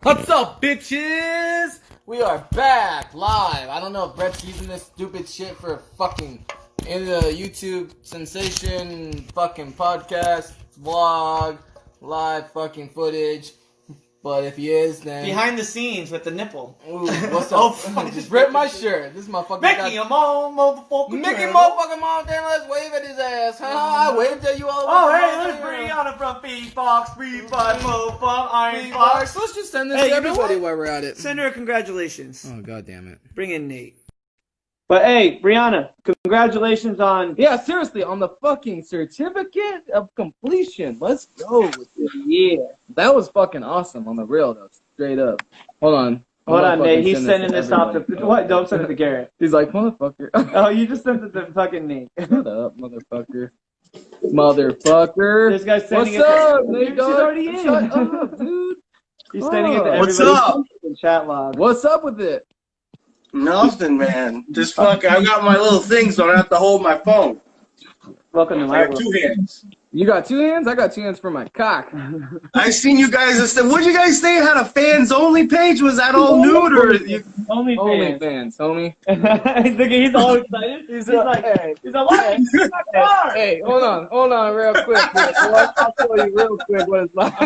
What's up, bitches? We are back live. I don't know if Brett's using this stupid shit for fucking in the YouTube sensation, fucking podcast, vlog, live fucking footage. But if he is, then Behind the scenes with the nipple. ooh, what's up? fuck. Just rip my shirt. This motherfucker Mickey, I'm all motherfucking Mickey turtle. motherfucking Montana, let's wave at his ass. Huh? I waved at you all the way. Oh, hey, from there's Montana. Brianna from Beatbox, 354, Iron Hey, Fox. Fox, let's just send this Hey, to you know everybody what? while we're at it. Send her congratulations. Oh, god damn it. Bring in Nate. But hey, Brianna, congratulations on Yeah, seriously, on the fucking certificate of completion. Let's go with it. yeah. That was fucking awesome on the real, though. Straight up. Hold on. Hold I'm on, gonna Nate. He's fucking sending send this off to everybody. what? Don't send it to Garrett. He's like, motherfucker. Oh, you just sent it to fucking Nate. Shut up, motherfucker. Motherfucker. This guy's sending What's it. up, She's Nate dog? already in. Shut up, dude. He's sending it to everybody. What's up? In chat log. What's up with it? Nothing, man. Just fucking, I got my little thing, so I don't have to hold my phone. Welcome to I my got world. two hands. You got two hands? I got two hands for my cock. I seen you guys. What'd you guys say? Had a fans only page? Was that all nude or? Only Only fans. fans, homie. He's all excited. He's like, he's like, what? Hey, hold on, real quick. I'll tell you real quick what it's like.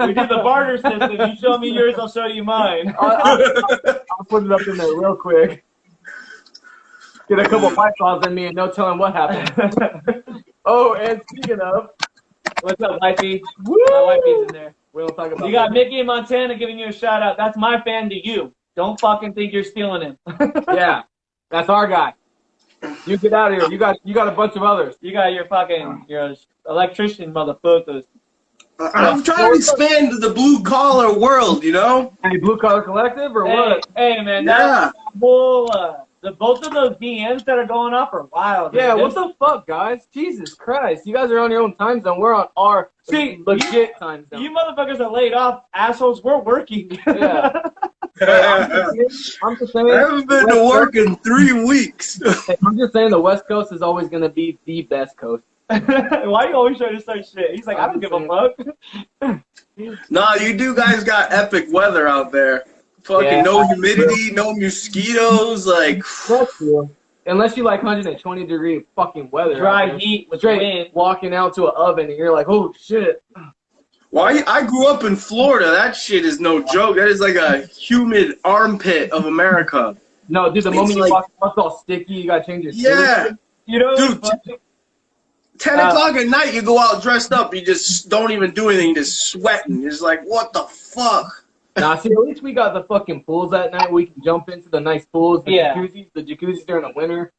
We did the barter system. You show me yours, I'll show you mine. I'll put it up in there real quick. Get a couple white claws in me and no telling what happened. Oh, and speaking of, What's up, wifey? woo! My wifey's in there. We don't talk about You got that. Mickey in Montana giving you a shout out. That's my fan to you. Don't fucking think you're stealing him. Yeah, that's our guy. You get out of here. You got a bunch of others. You got your electrician motherfuckers. I'm trying to expand to the blue collar world, you know? Any blue collar collective or what? Hey man, Yeah. that whole both of those DMs that are going off are wild. Yeah, man. what the fuck, guys? Jesus Christ. You guys are on your own time zone. We're on our legit time zone. You motherfuckers are laid off, assholes. We're working. Yeah. I I'm just saying. haven't been to work in 3 weeks. I'm just saying the West Coast is always going to be the best coast. Why you always trying to start shit? He's like, I don't give a fuck. Nah, you do guys got epic weather out there. Fucking Yeah. no humidity, no mosquitoes, like. That's true. Unless you like 120-degree fucking weather. Dry out there. heat with Straight wind. walking out to an oven and you're like, oh shit. Why? I grew up in Florida. That shit is no joke. That is like a humid armpit of America. No, dude, the It's moment you like- walk, it's all sticky. You gotta change your shoes. Yeah. You know, Dude, 10 o'clock at night, you go out dressed up. You just don't even do anything. You're just sweating. You're just like, what the fuck? Nah, see, at least we got the fucking pools that night. We can jump into the nice pools, the Yeah. jacuzzis during the winter.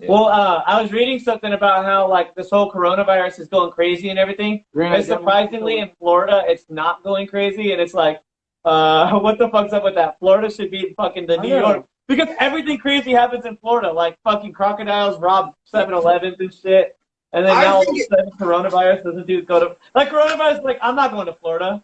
well, I was reading something about how like this whole coronavirus is going crazy and everything. And surprisingly, in Florida, it's not going crazy, and it's like, what the fuck's up with that? Florida should be fucking the New know. York, because everything crazy happens in Florida, like fucking crocodiles rob 7-Elevens and shit, and then I now all of think a sudden coronavirus doesn't do go to like coronavirus. Like I'm not going to Florida.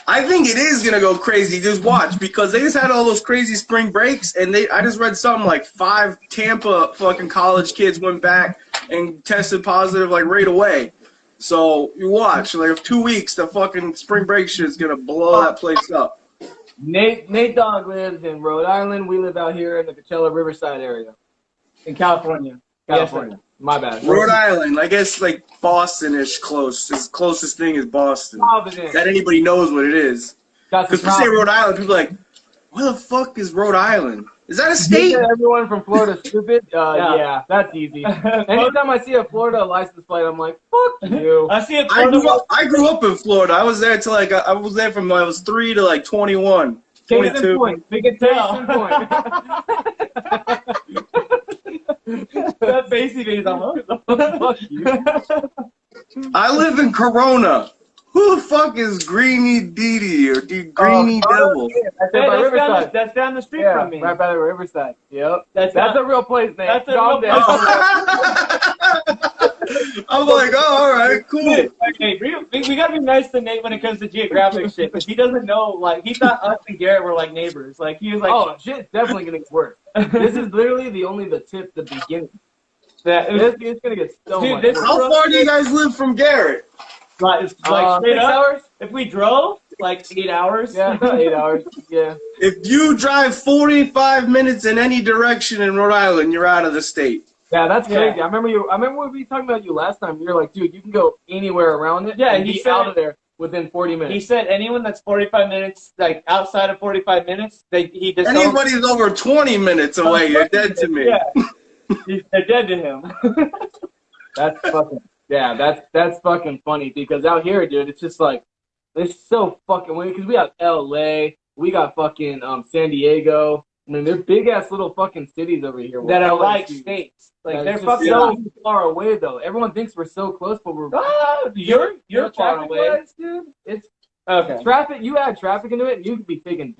I think it is gonna go crazy. Just watch, because they just had all those crazy spring breaks, and I just read something like 5 Tampa fucking college kids went back and tested positive like right away. So you watch, like 2 weeks, the fucking spring break shit is gonna blow that place up. Nate Dogg lives in Rhode Island. We live out here in the Coachella Riverside area. In California. California. My bad. Rhode Island, I guess like Boston-ish close. It's the closest thing is Boston. Providence. That anybody knows what it is. That's Because we say Rhode Island, people are like, where the fuck is Rhode Island? Is that a state? Everyone from Florida stupid? Yeah. Yeah, that's easy. Anytime I see a Florida license plate, I'm like, fuck you. I see it. I grew up in Florida. I was there till like I was there from when I was 3 to like 21, Case in 22. point. We can Case tell. in point. That basically is Fuck you. I live in Corona. Who the fuck is Greeny Didi or Greeny Devil? That's there by Riverside. That's down the street Yeah, from me. right by the Riverside. Yep. That's That's a real place, man. That's a Calm real down. I'm like, oh, all right, cool. Okay, we gotta be nice to Nate when it comes to geographic shit, because he doesn't know, like, he thought us and Garrett were like neighbors. Like, he was like, Oh, shit's definitely gonna get worse. This is literally the tip, the beginning. It's gonna get so Dude, much this- worse. How far do you guys live from Garrett? like, it's like straight 6 up. hours? If we drove, like 8 hours. Yeah, 8 hours. Yeah. If you drive 45 minutes in any direction in Rhode Island, you're out of the state. Yeah, that's Yeah. crazy. I remember when we were talking about you last time. You were like, dude, you can go anywhere around it. Yeah, and he be said- out of there within 40 minutes. He said anyone that's 45 minutes, like outside of 45 minutes, he just Anybody's over 20 minutes away, you're dead to me. Yeah, they're dead to him. That's fucking that's fucking funny because out here, dude, it's just like it's so fucking weird because we got L.A., we got fucking San Diego. I mean, they're big ass little fucking cities over here that are LA like is- states. Yeah, Like they're it's just fucking. so far away though. Everyone thinks we're so close, but we're You're far traffic away. wise, dude. It's Okay. traffic. You add traffic into it, and you could be taking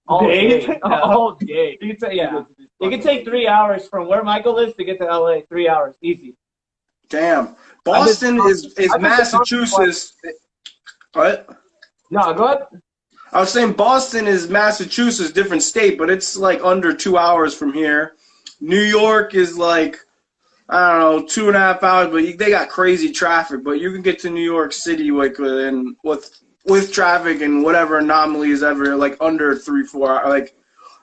all Days? day, No. all day. You can say yeah. It can take 3 hours from where Michael lives to get to LA. 3 hours, easy. Damn. Boston is I've been- Massachusetts. What? No, go ahead. I was saying Boston is Massachusetts, different state, but it's like under 2 hours from here. New York is like, I don't know, 2.5 hours, but they got crazy traffic. But you can get to New York City like with traffic and whatever anomalies ever, like under 3-4 hours. Like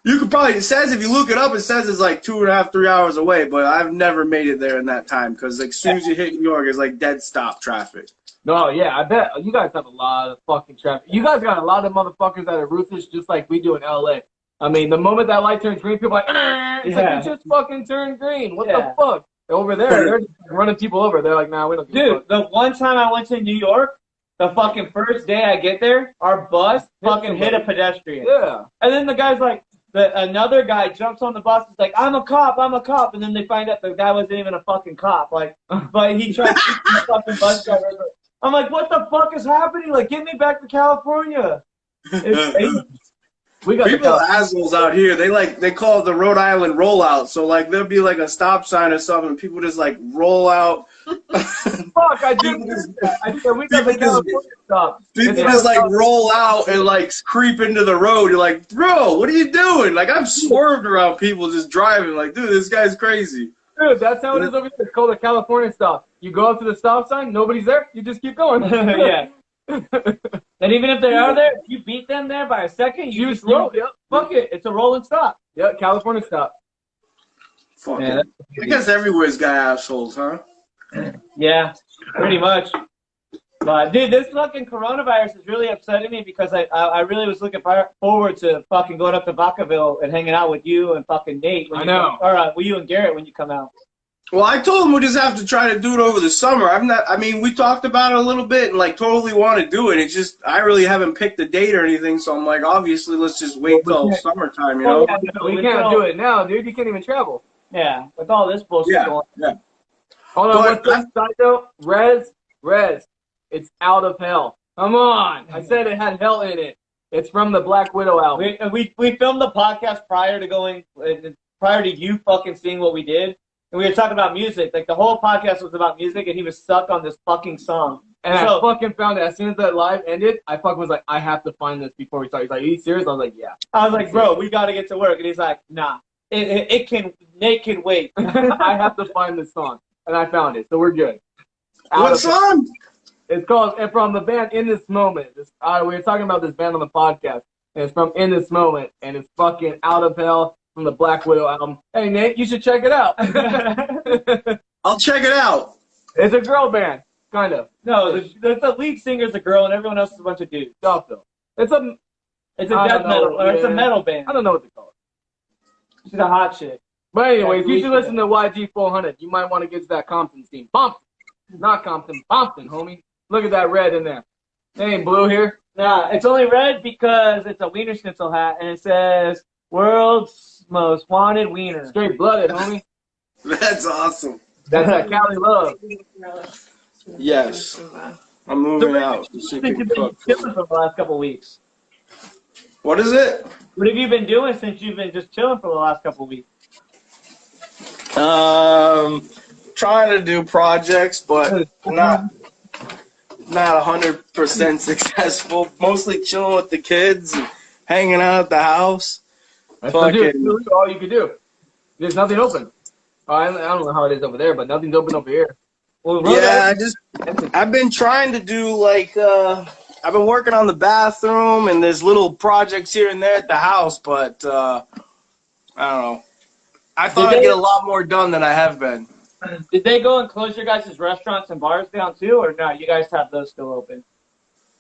you could probably, it says if you look it up, it says it's like 2.5, 3 hours away. But I've never made it there in that time because like as soon as you hit New York, it's like dead stop traffic. No, yeah, I bet you guys have a lot of fucking traffic. You guys got a lot of motherfuckers that are ruthless, just like we do in LA. I mean, the moment that light turns green, people are like, it's like Yeah. it just fucking turned green. What Yeah. the fuck? Over there, they're just running people over. They're like, nah, we don't give a Dude, fuck. the one time I went to New York, the fucking first day I get there, our bus fucking hit a pedestrian. Yeah. And then the guy's like, another guy jumps on the bus. He's like, I'm a cop. And then they find out the guy wasn't even a fucking cop. Like, but he tried to keep the fucking bus driver. I'm like, what the fuck is happening? Like, get me back to California. It's crazy. We got People are assholes out here. They call it the Rhode Island rollout. So like there'll be like a stop sign or something, and people just like roll out. fuck. I did that. I said we got the California stuff. People just like roll out and like creep into the road. You're like, bro, what are you doing? Like I've swerved around people just driving. Like, dude, this guy's crazy. Dude, that's how it is over here. It's called the California stop. You go up to the stop sign, nobody's there, you just keep going. Yeah. And even if they are there, if you beat them there by a second, you just roll. Yep. Fuck it. It's a roll and stop. Yeah, California stop. Fucking. Yeah, I guess everywhere's got assholes, huh? Yeah, pretty much. But dude, this fucking coronavirus is really upsetting me because I really was looking forward to fucking going up to Vacaville and hanging out with you and fucking Nate. When I you know. Come, or with you and Garrett when you come out. Well, I told him we just have to try to do it over the summer. I mean, we talked about it a little bit and like totally want to do it. It's just I really haven't picked a date or anything, so I'm like, obviously, let's just wait till summertime, you know? We can't do it now, dude. You can't even travel. Yeah, with all this bullshit Yeah, going. yeah. Hold on, But what's the side note? Rez, it's out of hell. Come on. I said it had hell in it. It's from the Black Widow album. We filmed the podcast prior to you fucking seeing what we did. And we were talking about music. Like, the whole podcast was about music, and he was stuck on this fucking song. And So- I fucking found it. As soon as that live ended, I fucking was like, I have to find this before we start. He's like, are you serious? I was like, yeah. I was like, bro, we got to get to work. And he's like, nah. Nate can wait. I have to find this song. And I found it, so we're good. What song? It's called, and from the band In This Moment. We were talking about this band on the podcast, and it's from In This Moment, and it's fucking Out of Hell from the Black Widow album. Hey, Nate, you should check it out. I'll check it out. It's a girl band, kind of. No, the lead singer's a girl, and everyone else is a bunch of dudes. Stuff, though. It's a It's I a death don't know, metal, or it's a yeah. metal band. I don't know what to call it. She's a hot chick. But anyways, Yeah, you should listen to YG 400. You might want to get to that Compton scene. Compton. Not Compton. Compton, homie. Look at that red in there. It ain't blue here. Nah, it's only red because it's a Wiener Schnitzel hat, and it says "World's Most Wanted Wiener." Straight blooded, homie. That's awesome. That's that Cali love. Yes. I'm moving out. So she What have can you been cook. chilling for the last couple of weeks? What is it? What have you been doing since you've been just chilling for the last couple of weeks? Trying to do projects, but not 100% successful. Mostly chilling with the kids and hanging out at the house. That's Fucking- all you can do. There's nothing open. I don't know how it is over there, but nothing's open over here. Well, Yeah, I've been trying to do like I've been working on the bathroom and there's little projects here and there at the house, but I don't know. I thought I'd get a lot more done than I have been. Did they go and close your guys' restaurants and bars down too, or no? You guys have those still open?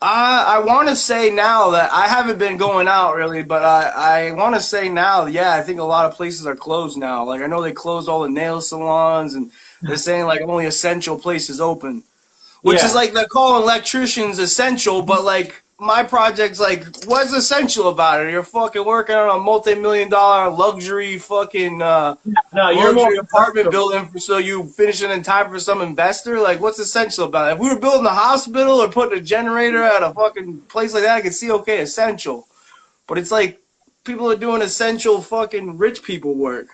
I want to say now that I haven't been going out really, but I want to say now, yeah, I think a lot of places are closed now. Like I know they closed all the nail salons, and they're saying like only essential places open, which is like they're calling electricians essential, but like my project's like, what's essential about it? You're fucking working on a multi-million-dollar luxury fucking you're luxury apartment building so you finish it in time for some investor. Like, what's essential about it? If we were building a hospital or putting a generator at a fucking place like that, I could see okay, essential. But it's like people are doing essential fucking rich people work.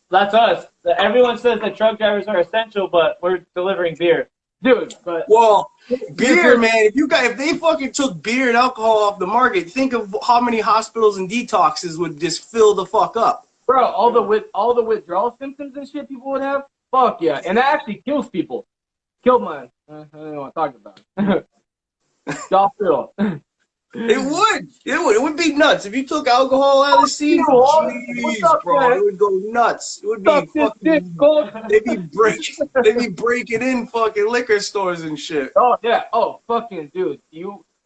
That's us. Everyone says that truck drivers are essential, but we're delivering beer, dude. But well, beer, man. If they fucking took beer and alcohol off the market, think of how many hospitals and detoxes would just fill the fuck up. Bro, all the withdrawal symptoms and shit people would have. Fuck yeah, and that actually kills people. Killed mine. I don't want to talk about it. Y'all feel. It would be nuts if you took alcohol out of the scene. Jeez, bro, it would go nuts. It would be fucking. They'd be breaking in fucking liquor stores and shit. Oh yeah. Oh fucking dude,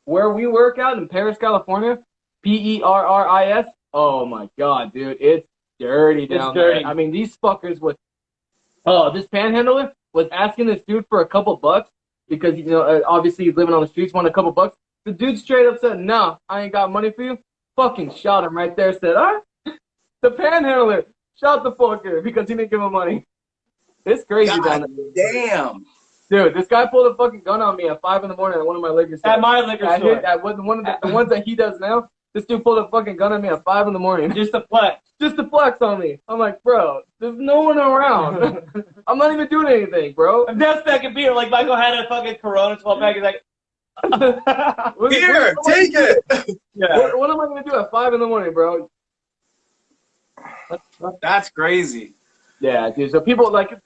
where we work out in Paris, California, Perris. Oh my god, dude, it's dirty down there. I mean, these fuckers with. Oh, this panhandler was asking this dude for a couple bucks because obviously he's living on the streets, wanted a couple bucks. The dude straight up said, "No, I ain't got money for you." Fucking shot him right there. Said, the panhandler shot the fucker because he didn't give him money. It's crazy down there. Damn. Dude, this guy pulled a fucking gun on me at 5 in the morning at one of my liquor stores. At my liquor store. At one of the ones that he does now. This dude pulled a fucking gun on me at 5 in the morning. Just to flex. Just to flex on me. I'm like, bro, there's no one around. I'm not even doing anything, bro. I'm just packing beer. Like Michael had a fucking Corona 12-pack. He's like, here, take it. Yeah. What am I gonna do at 5 in the morning, bro? That's crazy. Yeah, dude. So people like you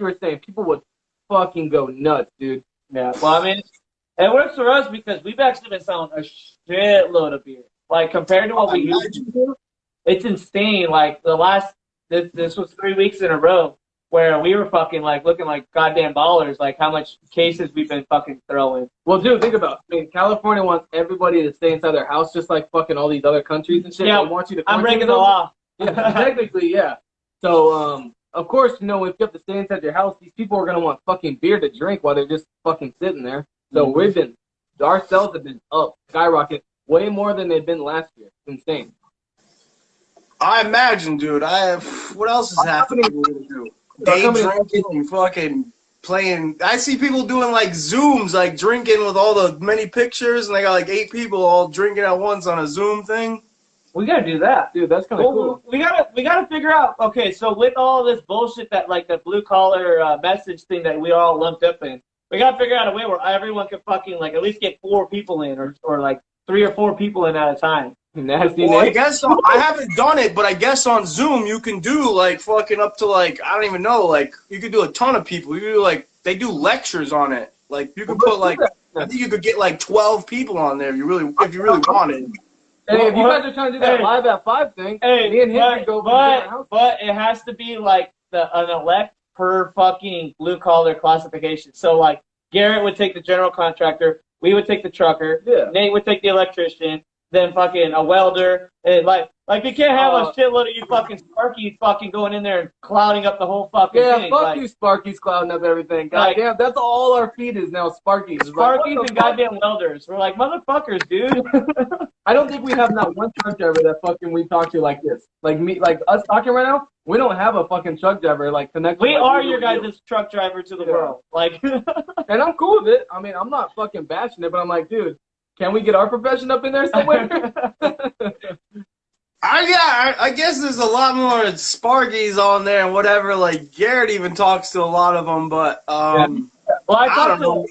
were saying, people would fucking go nuts, dude. Yeah. Well, I mean, it works for us because we've actually been selling a shitload of beer. Like compared to what we used to do, it's insane. Like this was 3 weeks in a row where we were fucking like looking like goddamn ballers, like how much cases we've been fucking throwing. Well, dude, think about it. I mean, California wants everybody to stay inside their house, just like fucking all these other countries and shit. Yeah, they want you to. I'm breaking the law. Yeah, technically, yeah. So, of course, if you have to stay inside your house, these people are gonna want fucking beer to drink while they're just fucking sitting there. So our sales have been up, skyrocketing, way more than they've been last year. It's insane. I imagine, dude. What else is happening? Day drinking and fucking playing. I see people doing like Zooms, like drinking with all the many pictures, and they got like 8 people all drinking at once on a Zoom thing. We gotta do that, dude. That's kind of cool. We gotta figure out. Okay, so with all this bullshit that like the blue collar message thing that we all lumped up in, we gotta figure out a way where everyone can fucking like at least get 4 people in, or like 3 or 4 people in at a time. Nasty. Well, I guess I haven't done it, but I guess on Zoom you can do like fucking up to like I don't even know, like you could do a ton of people. You could do like they do lectures on it. Like you could put like I think you could get like 12 people on there if you really wanted. Hey, if you guys are trying to do that live at 5 thing, me and him could go but it has to be like an elect per fucking blue collar classification. So like Garrett would take the general contractor, we would take the trucker, Nate would take the electrician. Then fucking a welder, and like you can't have a shitload of you fucking Sparkies fucking going in there and clouding up the whole fucking thing. Yeah, fuck you Sparkies clouding up everything. Goddamn, that's all our feed is now, Sparkies. Sparkies and goddamn welders. We're like, motherfuckers, dude. I don't think we have not one truck driver that fucking we talk to like this. Like me, like us talking right now, we don't have a fucking truck driver like connected. We are your guys' truck driver to the world. Like, and I'm cool with it. I mean, I'm not fucking bashing it, but I'm like, dude, can we get our profession up in there somewhere? I guess there's a lot more Sparkies on there and whatever. Like Garrett even talks to a lot of them, but well, I don't know.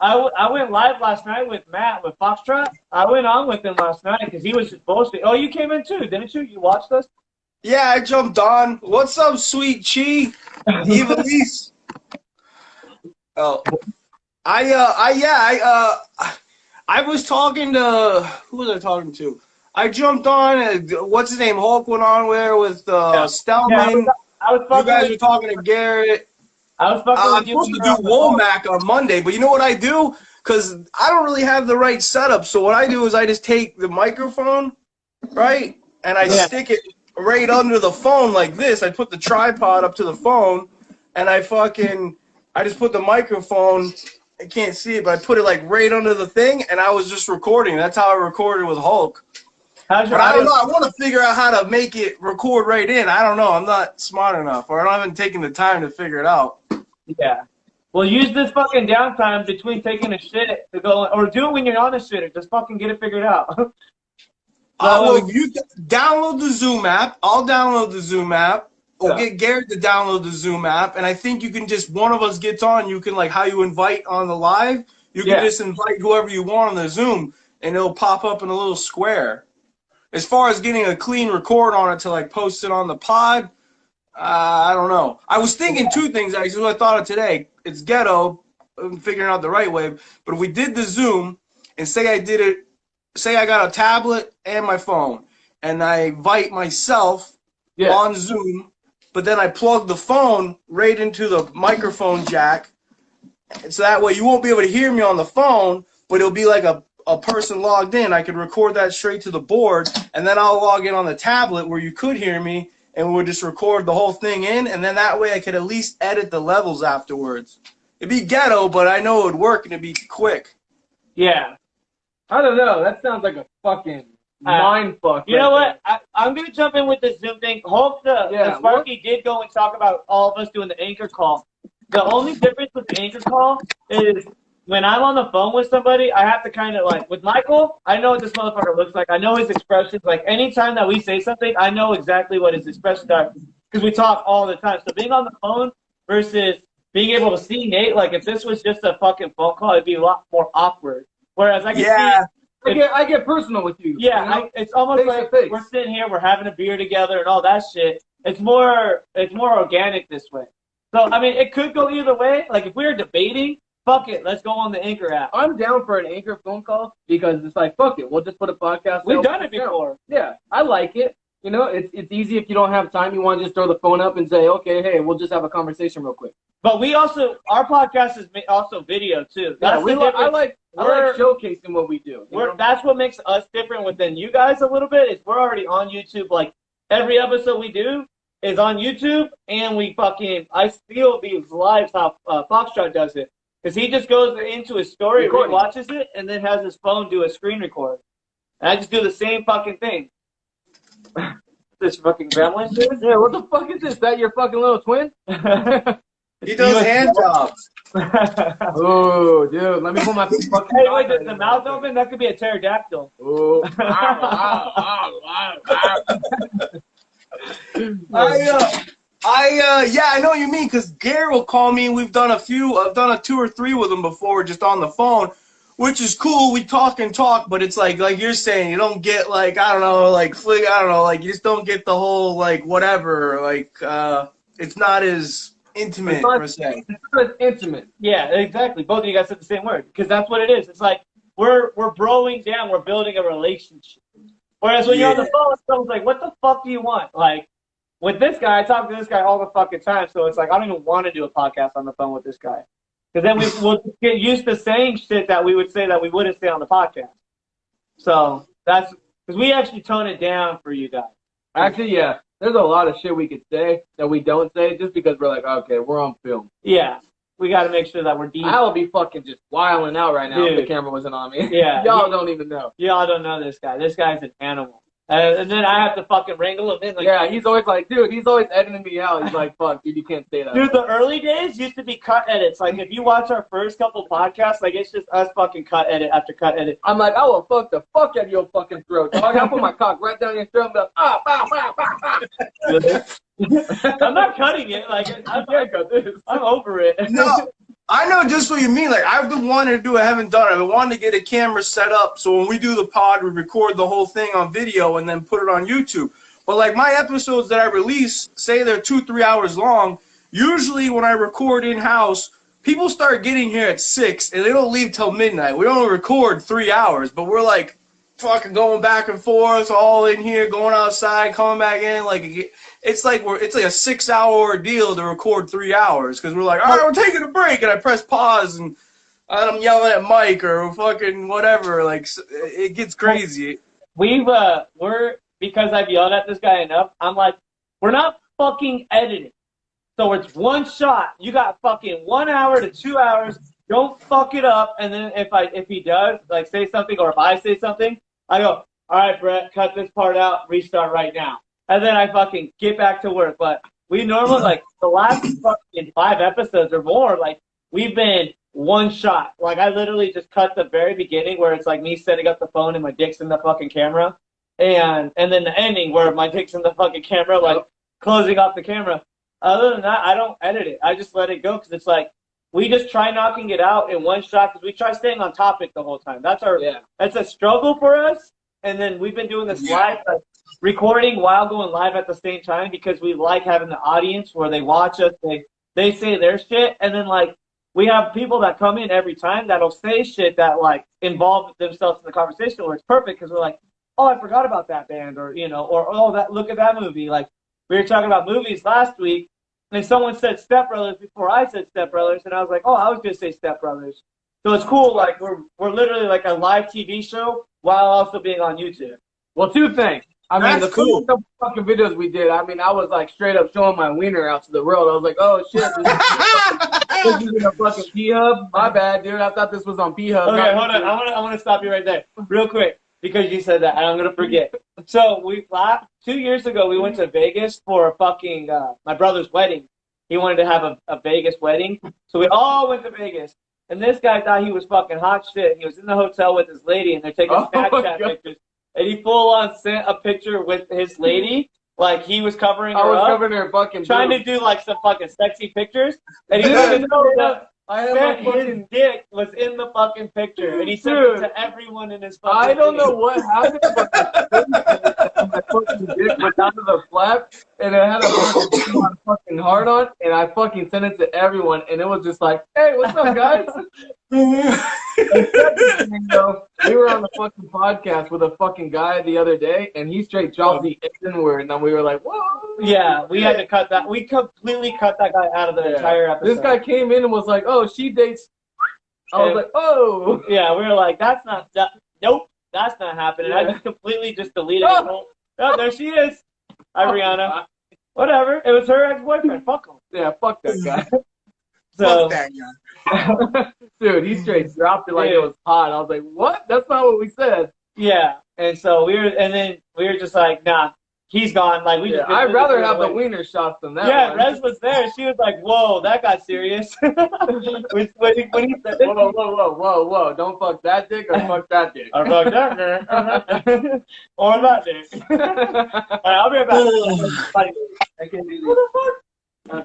I went live last night with Matt with Foxtrot. I went on with him last night because he was just bullshit. Oh, you came in too, didn't you? You watched us? Yeah, I jumped on. What's up, Sweet Chi? Evilise. I was talking to, who was I talking to? I jumped on, what's his name, Hulk went on there with Stelman. I was You guys were talking to Garrett. I was fucking I'm with you. supposed to do Womack on Monday, but you know what I do? Because I don't really have the right setup. So what I do is I just take the microphone, right, and I stick it right under the phone like this. I put the tripod up to the phone, and I just put the microphone. I can't see it, but I put it like right under the thing, and I was just recording. That's how I recorded with Hulk. But I don't know. I want to figure out how to make it record right in. I don't know. I'm not smart enough, or I haven't taken the time to figure it out. Yeah. Well, use this fucking downtime between taking a shit to go, or do it when you're on a shit. Just fucking get it figured out. Well, you download the Zoom app. I'll download the Zoom app. Or get Garrett to download the Zoom app, and I think you can just, one of us gets on. You can, like how you invite on the live. You can just invite whoever you want on the Zoom, and it'll pop up in a little square. As far as getting a clean record on it to like post it on the pod, I don't know. I was thinking two things actually. What I thought of today. It's ghetto. I'm figuring out the right way. But if we did the Zoom and say I got a tablet and my phone, and I invite myself on Zoom, but then I plug the phone right into the microphone jack, so that way you won't be able to hear me on the phone, but it'll be like a person logged in. I could record that straight to the board, and then I'll log in on the tablet where you could hear me, and we'll just record the whole thing in, and then that way I could at least edit the levels afterwards. It'd be ghetto, but I know it would work, and it'd be quick. Yeah. I don't know. That sounds like a fucking mind fuck. You know what? I'm going to jump in with the Zoom thing. Hulk, the Sparky did go and talk about all of us doing the anchor call. The only difference with the anchor call is when I'm on the phone with somebody, I have to kind of like, with Michael, I know what this motherfucker looks like. I know his expressions. Like, anytime that we say something, I know exactly what his expressions are because we talk all the time. So being on the phone versus being able to see Nate, like if this was just a fucking phone call, it'd be a lot more awkward. Whereas I can see, I get personal with you. Yeah, you know? It's almost like we're sitting here, we're having a beer together and all that shit. It's more organic this way. So I mean, it could go either way. Like if we were debating, fuck it, let's go on the Anchor app. I'm down for an Anchor phone call because it's like, fuck it, we'll just put a podcast. We've done it before. Yeah, I like it. You know, it's easy if you don't have time. You want to just throw the phone up and say, okay, hey, we'll just have a conversation real quick. But we also, our podcast is also video too. That's I like showcasing what we do. That's what makes us different within you guys a little bit. Is we're already on YouTube. Like every episode we do is on YouTube, and I steal these lives how Foxtrot does it, because he just goes into his story, watches it, and then has his phone do a screen record. And I just do the same fucking thing. This fucking gremlin, dude? Yeah, what the fuck is this? That your fucking little twin? He does hand jobs. Oh, dude, let me put my fucking. Hey, wait, the mouth open? That could be a pterodactyl. Oh. I know what you mean, because Garrett will call me, and I've done a 2 or 3 with him before, just on the phone, which is cool. We talk and talk, but it's like you're saying, you don't get like, I don't know, like you just don't get the whole like whatever, like it's not as intimate per se. It's not as intimate. Yeah, exactly. Both of you guys said the same word, because that's what it is. It's like we're broing down, we're building a relationship. Whereas when you're on the phone, someone's like, what the fuck do you want? Like, with this guy, I talk to this guy all the fucking time, so it's like I don't even want to do a podcast on the phone with this guy. Because then we'll get used to saying shit that we would say that we wouldn't say on the podcast. So that's because we actually tone it down for you guys. Actually, yeah, there's a lot of shit we could say that we don't say just because we're like, okay, we're on film. Yeah, we got to make sure that we're deep. I would be fucking just wilding out right now if the camera wasn't on me. Yeah, y'all don't even know. Y'all don't know this guy. This guy's an animal. And then I have to fucking wrangle him in. Like, yeah, he's always like, dude, he's always editing me out. He's like, fuck, dude, you can't say that. Dude, the early days used to be cut edits. Like, if you watch our first couple podcasts, like, it's just us fucking cut edit after cut edit. I'm like, I will fuck the fuck out of your fucking throat. Dog. I'll put my cock right down your throat and be like, I'm not cutting it. Like, I can't cut this. I'm over it. No. I know just what you mean. Like, I've been wanting to do it, I haven't done it. I've been wanting to get a camera set up so when we do the pod, we record the whole thing on video and then put it on YouTube. But, like, my episodes that I release, say they're 2-3 hours long, usually when I record in-house, people start getting here at 6 and they don't leave till midnight. We only record 3 hours, but we're like fucking going back and forth, all in here, going outside, coming back in. Like it's like a 6 hour ordeal to record 3 hours because we're like, all right, we're taking a break, and I press pause and I'm yelling at Mike or fucking whatever. Like it gets crazy. We're because I've yelled at this guy enough. I'm like, we're not fucking editing. So it's one shot. You got fucking 1 hour to 2 hours. Don't fuck it up. And then if he does, like, say something, or if I say something, I go, all right, Brett, cut this part out, restart right now. And then I fucking get back to work. But we normally, like, the last fucking 5 episodes or more, like, we've been one shot. Like, I literally just cut the very beginning where it's like me setting up the phone and my dick's in the fucking camera. And then the ending where my dick's in the fucking camera, like, closing off the camera. Other than that, I don't edit it. I just let it go because it's like we just try knocking it out in one shot because we try staying on topic the whole time. That's a struggle for us. And then we've been doing this live, like, recording while going live at the same time because we like having the audience where they watch us, they say their shit, and then like we have people that come in every time that'll say shit that like involve themselves in the conversation where it's perfect because we're like, oh, I forgot about that band, or or oh, that look at that movie. Like we were talking about movies last week. And someone said Step Brothers before I said Step Brothers, and I was like, oh, I was going to say Step Brothers. So it's cool. Like, we're literally like a live TV show while also being on YouTube. Well, 2 things. I mean, That's the cool. couple fucking videos we did, I mean, I was like straight up showing my wiener out to the world. I was like, oh, shit. This is a fucking P-Hub. My bad, dude. I thought this was on P-Hub. Okay, hold on. I want to stop you right there real quick because you said that, and I'm going to forget. So 2 years ago, we went to Vegas for a fucking my brother's wedding. He wanted to have a Vegas wedding. So we all went to Vegas. And this guy thought he was fucking hot shit. He was in the hotel with his lady, and they're taking Snapchat pictures. And he full on sent a picture with his lady. Like, he was covering her up. Covering her fucking trying to do, like, some fucking sexy pictures. And he didn't know that his dick was in the fucking picture. And he sent it to everyone in his fucking I don't video. know what happened, but my fucking dick went down to the flap, and it had a fucking heart on, and I fucking sent it to everyone, and it was just like, hey, what's up, guys? We were on the fucking podcast with a fucking guy the other day, and he straight dropped the N word, and then we were like, whoa. Yeah, we had to cut that. We completely cut that guy out of the entire episode. This guy came in and was like, oh, she dates. I was like, oh. Yeah, we were like, nope, that's not happening. Yeah. I just completely deleted it. Oh, there she is. Hi, Brianna. Whatever. It was her ex-boyfriend. Fuck him. Yeah, fuck that guy. So, Fuck that guy. Dude, he straight dropped it like it was hot. I was like, what? That's not what we said. Yeah, and so we were just like, nah, he's gone. Like I'd rather have the wiener shots than that. Yeah, one. Rez was there. She was like, whoa, that got serious. when he said, whoa! Don't fuck that dick or fuck that dick. Or fuck that dick. Or that dick. All right, I'll be right back. I can't do this.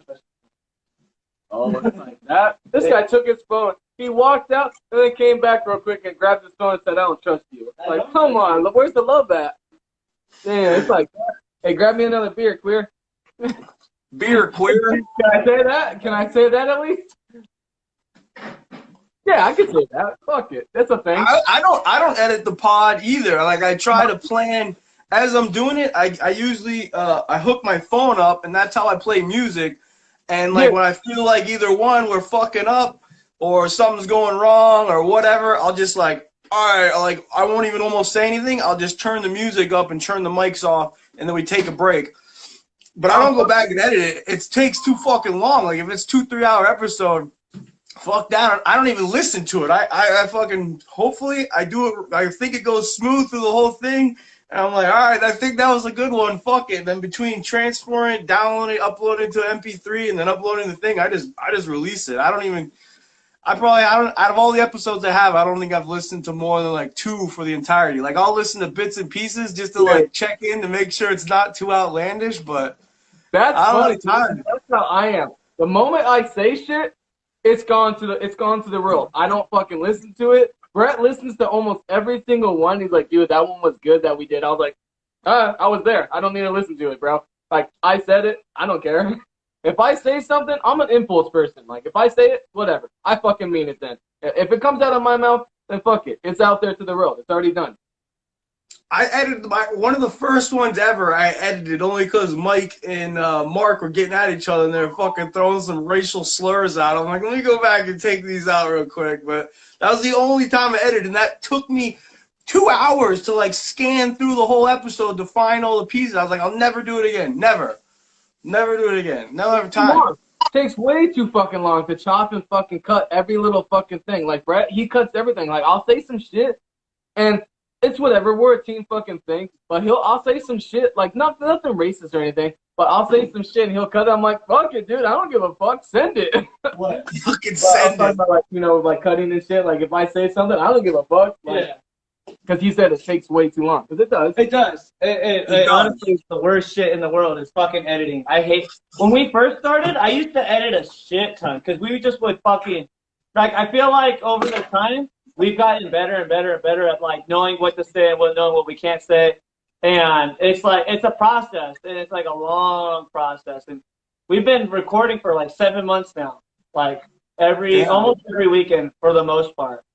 Oh, like that. This guy took his phone. He walked out and then came back real quick and grabbed his phone and said, I don't trust you. Like, come on, where's the love at? Damn, it's like, hey, grab me another beer, queer. Beer queer. Can I say that? Can I say that at least? Yeah, I can say that. Fuck it. That's a thing. I don't edit the pod either. Like, I try to plan as I'm doing it. I usually I hook my phone up, and that's how I play music. And like when I feel like either one we're fucking up or something's going wrong or whatever, I'll just like, all right, like I won't even almost say anything. I'll just turn the music up and turn the mics off, and then we take a break. But I don't go back and edit it. It takes too fucking long. Like if it's 2-3 hour episode, fuck that. I don't even listen to it. I fucking, hopefully I do it. I think it goes smooth through the whole thing. And I'm like, all right, I think that was a good one. Fuck it. Then between transferring it, downloading it, uploading to MP3, and then uploading the thing, I just release it. Out of all the episodes I have, I don't think I've listened to more than like 2 for the entirety. Like I'll listen to bits and pieces just to like check in to make sure it's not too outlandish. But that's funny. That's how I am. The moment I say shit, it's gone to the world. I don't fucking listen to it. Brett listens to almost every single one. He's like, dude, that one was good that we did. I was like, I was there. I don't need to listen to it, bro. Like, I said it. I don't care. If I say something, I'm an impulse person. Like, if I say it, whatever. I fucking mean it then. If it comes out of my mouth, then fuck it. It's out there to the world. It's already done. I edited one of the first ones ever. I edited only because Mike and Mark were getting at each other and they were fucking throwing some racial slurs out. I'm like, let me go back and take these out real quick. But that was the only time I edited, and that took me 2 hours to like scan through the whole episode to find all the pieces. I was like, I'll never do it again. Never do it again. Never have time. It takes way too fucking long to chop and fucking cut every little fucking thing. Like, Brett, he cuts everything. Like, I'll say some shit, and it's whatever. We're a team fucking thing. But I'll say some shit, like, nothing racist or anything, but I'll say some shit, and he'll cut it. I'm like, fuck it, dude. I don't give a fuck. Send it. What? Fucking I'm send talking it. about, like, you know, like, cutting and shit. Like, if I say something, I don't give a fuck. Like, Yeah. Because he said it takes way too long. Because it does. It does. It honestly is the worst shit in the world is fucking editing. I hate. When we first started, I used to edit a shit ton because we just would fucking. Like, I feel like over the time, we've gotten better and better and better at, like, knowing what to say and knowing what we can't say. And it's like, it's a process. And it's like a long process. And we've been recording for like 7 months now. Like, almost every weekend for the most part.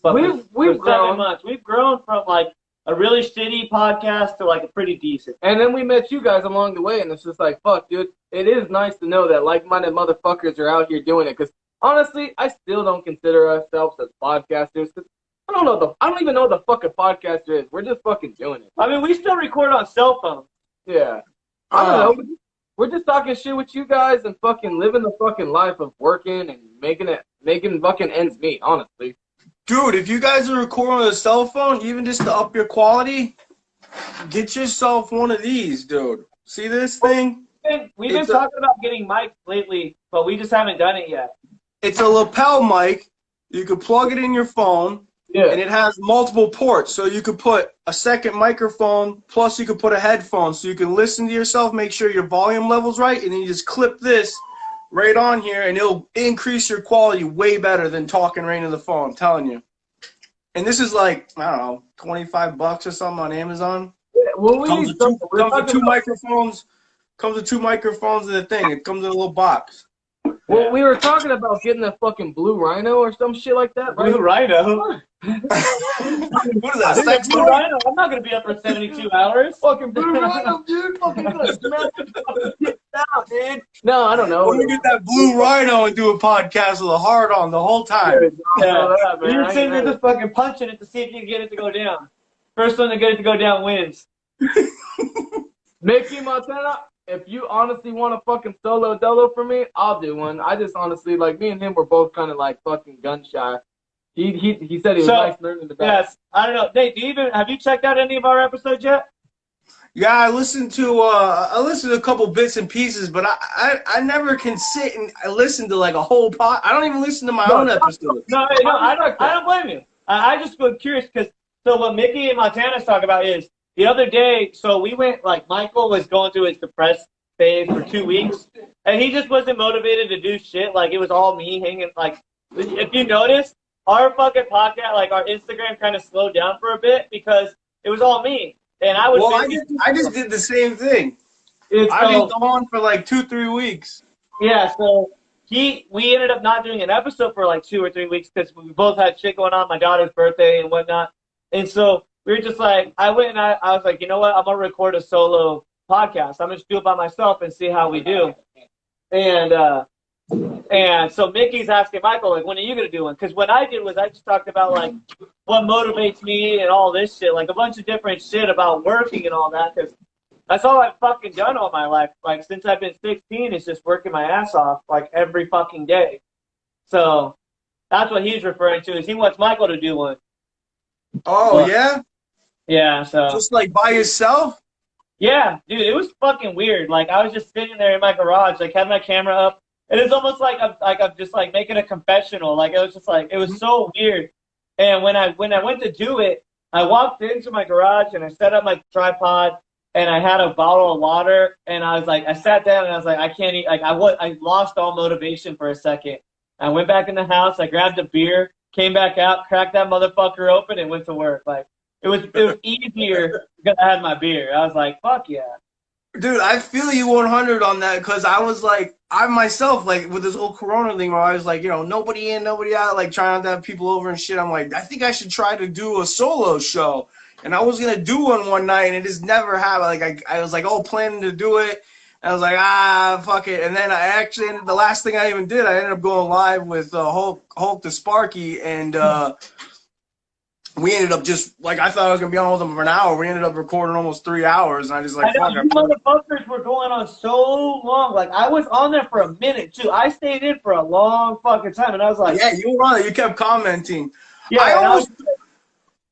But We've for 7 grown. months. We've grown from like a really shitty podcast to like a pretty decent. And then we met you guys along the way, and it's just like, fuck, dude. It is nice to know that like-minded motherfuckers are out here doing it. Because honestly, I still don't consider ourselves as podcasters. Cause I don't even know what the fuck a podcaster is. We're just fucking doing it. I mean, we still record on cell phones. Yeah. I don't know. We're just talking shit with you guys and fucking living the fucking life of working and making fucking ends meet. Honestly. Dude, if you guys are recording with a cell phone, even just to up your quality, get yourself one of these, dude. See this thing? We've been talking about getting mics lately, but we just haven't done it yet. It's a lapel mic. You could plug it in your phone, Yeah. and it has multiple ports. So you could put a second microphone, plus you could put a headphone, so you can listen to yourself, make sure your volume level's right, and then you just clip this right on here, and it'll increase your quality way better than talking right into the phone, I'm telling you. And this is like, I don't know, $25 or something on Amazon. Well, we Comes need with two, something. We're comes with talking two about- microphones. Comes with two microphones and a thing. It comes in a little box. Well, we were talking about getting a fucking Blue Rhino or some shit like that, right? Blue Rhino. What is that? Blue Sex toy? Rhino. I'm not gonna be up for 72 hours. Fucking Blue Rhino, dude. Fucking gonna smash the fucking shit down, dude. No, I don't know. We're gonna get that Blue Rhino and do a podcast with a heart on the whole time. Yeah. man. You're I sitting there ain't just fucking punching it to see if you can get it to go down. First one to get it to go down wins. Mickey Montana, if you honestly want a fucking solo dolo for me, I'll do one. I just honestly, like, me and him were both kind of like fucking gun shy. He said he was nice learning the back. Yes, I don't know. Nate, have you checked out any of our episodes yet? Yeah, I listened to a couple bits and pieces, but I never can sit and I listen to like a whole pod. I don't even listen to my own episodes. No, I don't blame you. I just was curious because so what Mickey and Montana's talk about is the other day. So we went like Michael was going through his depressed phase for 2 weeks, and he just wasn't motivated to do shit. Like it was all me hanging. Like if you notice, our fucking podcast, like our Instagram, kind of slowed down for a bit because it was all me. And I was. Well, I just did the same thing. I've been gone for like 2-3 weeks. Yeah, so we ended up not doing an episode for like 2 or 3 weeks because we both had shit going on, my daughter's birthday and whatnot. And so we were just like, I went and I was like, you know what? I'm gonna record a solo podcast. I'm gonna just do it by myself and see how we do. And so Mickey's asking Michael, like, when are you going to do one? Because what I did was I just talked about, like, what motivates me and all this shit. Like, a bunch of different shit about working and all that. Because that's all I've fucking done all my life. Like, since I've been 16, it's just working my ass off, like, every fucking day. So that's what he's referring to, is he wants Michael to do one. Oh, yeah? Yeah, so. Just like by yourself? Yeah, dude, it was fucking weird. Like, I was just sitting there in my garage, like, had my camera up. And it's almost like I'm just like making a confessional. Like it was just like it was so weird. And when I went to do it, I walked into my garage and I set up my tripod and I had a bottle of water and I was like I sat down and I was like I can't eat. Like I lost all motivation for a second. I went back in the house. I grabbed a beer, came back out, cracked that motherfucker open, and went to work. Like it was easier because I had my beer. I was like fuck yeah. Dude, I feel you 100 on that because I was like, I myself, like, with this whole Corona thing where I was like, you know, nobody in, nobody out, like, trying not to have people over and shit. I'm like, I think I should try to do a solo show. And I was going to do one night, and it just never happened. Like, I was like, oh, planning to do it. And I was like, fuck it. And then I actually, the last thing I even did, I ended up going live with Hulk the Sparky, and we ended up just, like, I thought I was going to be on with them for an hour. We ended up recording almost 3 hours, and I just, like, I know, fuck you it. motherfuckers were going on so long. Like, I was on there for a minute, too. I stayed in for a long fucking time, and I was like... Yeah, you were on it. You kept commenting. Yeah,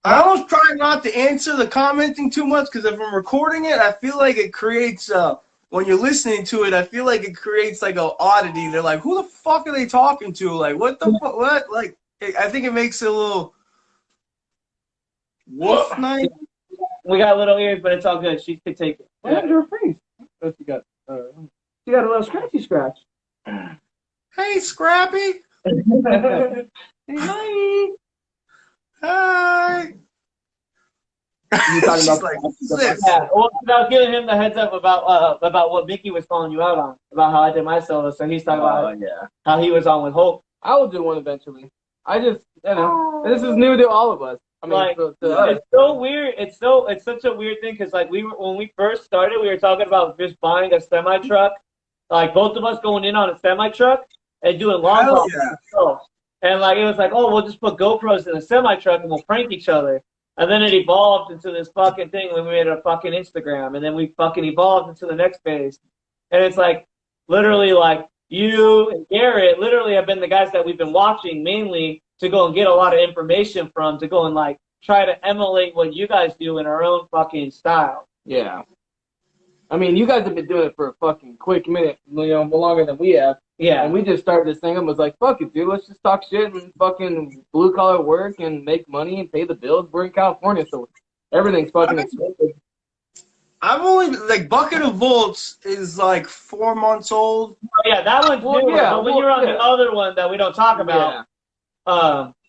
I almost try not to answer the commenting too much because if I'm recording it, I feel like it creates, when you're listening to it, I feel like it creates, like, an oddity. They're like, who the fuck are they talking to? Like, what the fuck? What? Like, I think it makes it a little... What? Night? we got little ears, but it's all good. She could take it. What happened to her face? What she got? She got a little scratchy scratch. Hey, Scrappy. Hey, hi. Hi. You talking She's about like, yeah. sis. Well, I was giving him the heads up about what Mickey was calling you out on, about how I did my solo. So he's talking about how he was on with Hulk. I will do one eventually. I just, you know, this is new to all of us. I mean, Like, to us. it's so weird. It's such a weird thing because like when we first started, we were talking about just buying a semi truck, like both of us going in on a semi truck and doing long Hell hauls. yeah. And like it was like, oh, we'll just put GoPros in a semi truck and we'll prank each other. And then it evolved into this fucking thing when we made a fucking Instagram, and then we fucking evolved into the next phase. And it's like literally like you and Garrett literally have been the guys that we've been watching mainly to go and get a lot of information from, to go and like try to emulate what you guys do in our own fucking style. Yeah. I mean, you guys have been doing it for a fucking quick minute, you know, longer than we have. Yeah. And we just started this thing and was like, fuck it, dude, let's just talk shit and fucking blue collar work and make money and pay the bills. We're in California, so everything's fucking expensive. I've only, like, Bucket of Volts is like 4 months old. Yeah, that one's Well, newer, yeah, but when well, you're on yeah. the other one that we don't talk about,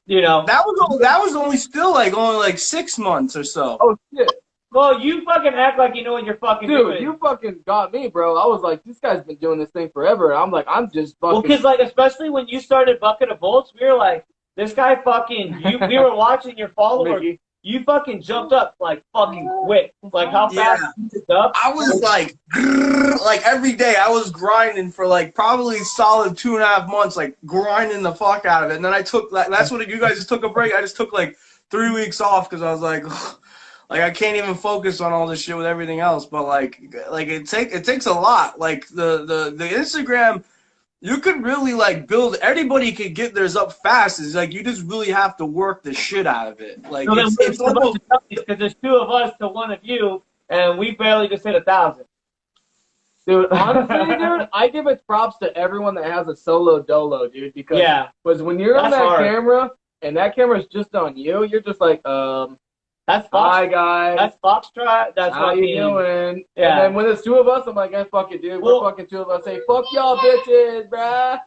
you know. That was only still like only like 6 months or so. Oh, shit. Well, you fucking act like you know what you're fucking Dude, doing. you fucking got me, bro. I was like, this guy's been doing this thing forever. And I'm like, I'm just fucking... Well, because, like, especially when you started Bucket of Bolts, we were like, this guy fucking, we were watching your follower. Mickey. You fucking jumped up, like, fucking quick. Like, how fast you jumped up. I was like every day I was grinding for like probably solid 2.5 months, like grinding the fuck out of it. And then I took, that's when you guys just took a break. I just took like 3 weeks off because I was like I can't even focus on all this shit with everything else. But like it takes a lot. Like the Instagram, you could really like build. Everybody could get theirs up fast. It's like you just really have to work the shit out of it. Like So then it's almost. because there's 2 of us to 1 of you, and we barely just hit 1,000. Dude, honestly, dude, I give it props to everyone that has a solo dolo, dude, because when you're on That's that hard. camera and that camera's just on you, you're just like, That's hi Fox. guys, That's Foxtrot. That's how fucking, you doing? Yeah. And then when it's 2 of us, I'm like, hey, fuck it, dude. Well- We're fucking 2 of us. Hey, fuck y'all bitches, bruh.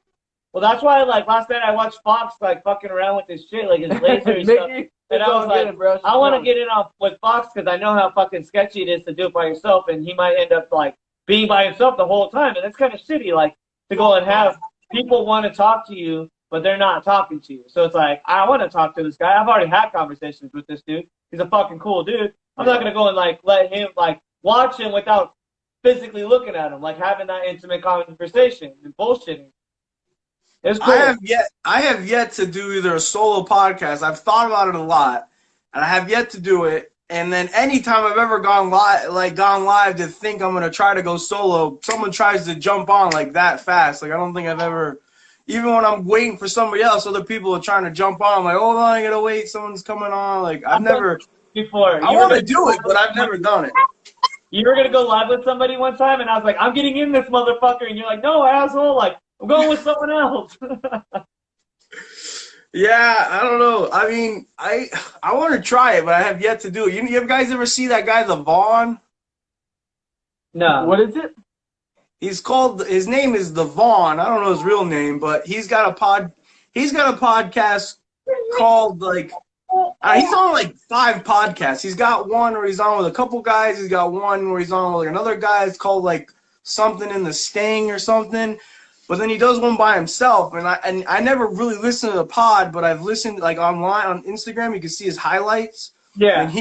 Well, that's why, like, last night I watched Fox, like, fucking around with his shit, like, his laser and stuff. Mickey, And I it's was all like, good, bro. I want to get in on with Fox because I know how fucking sketchy it is to do it by yourself, and he might end up, like, being by himself the whole time, and it's kind of shitty, like, to go and have people want to talk to you, but they're not talking to you. So it's like, I want to talk to this guy. I've already had conversations with this dude. He's a fucking cool dude. I'm not going to go and, like, let him, like, watch him without physically looking at him, like, having that intimate conversation and bullshitting. It's cool. I have yet to do either a solo podcast. I've thought about it a lot, and I have yet to do it. And then anytime I've ever gone live to think I'm gonna try to go solo, someone tries to jump on like that fast. Like I don't think I've ever, even when I'm waiting for somebody else, other people are trying to jump on. I'm like, hold on, I gotta wait. Someone's coming on. Like I've never. Before I want to do it, but I've never done it. You were gonna go live with somebody one time, and I was like, "I'm getting in this motherfucker," and you're like, "No, asshole! Like, I'm going with someone else." Yeah, I don't know. I mean, I want to try it, but I have yet to do it. You guys ever see that guy, the Vaughn? No. What is it? His name is the Vaughn. I don't know his real name, but he's got a podcast called like He's on like 5 podcasts. He's got one where he's on with a couple guys. He's got one where he's on with like another guy. It's called like something in the Sting or something. But then he does one by himself. And I never really listened to the pod, but I've listened like online on Instagram. You can see his highlights. Yeah.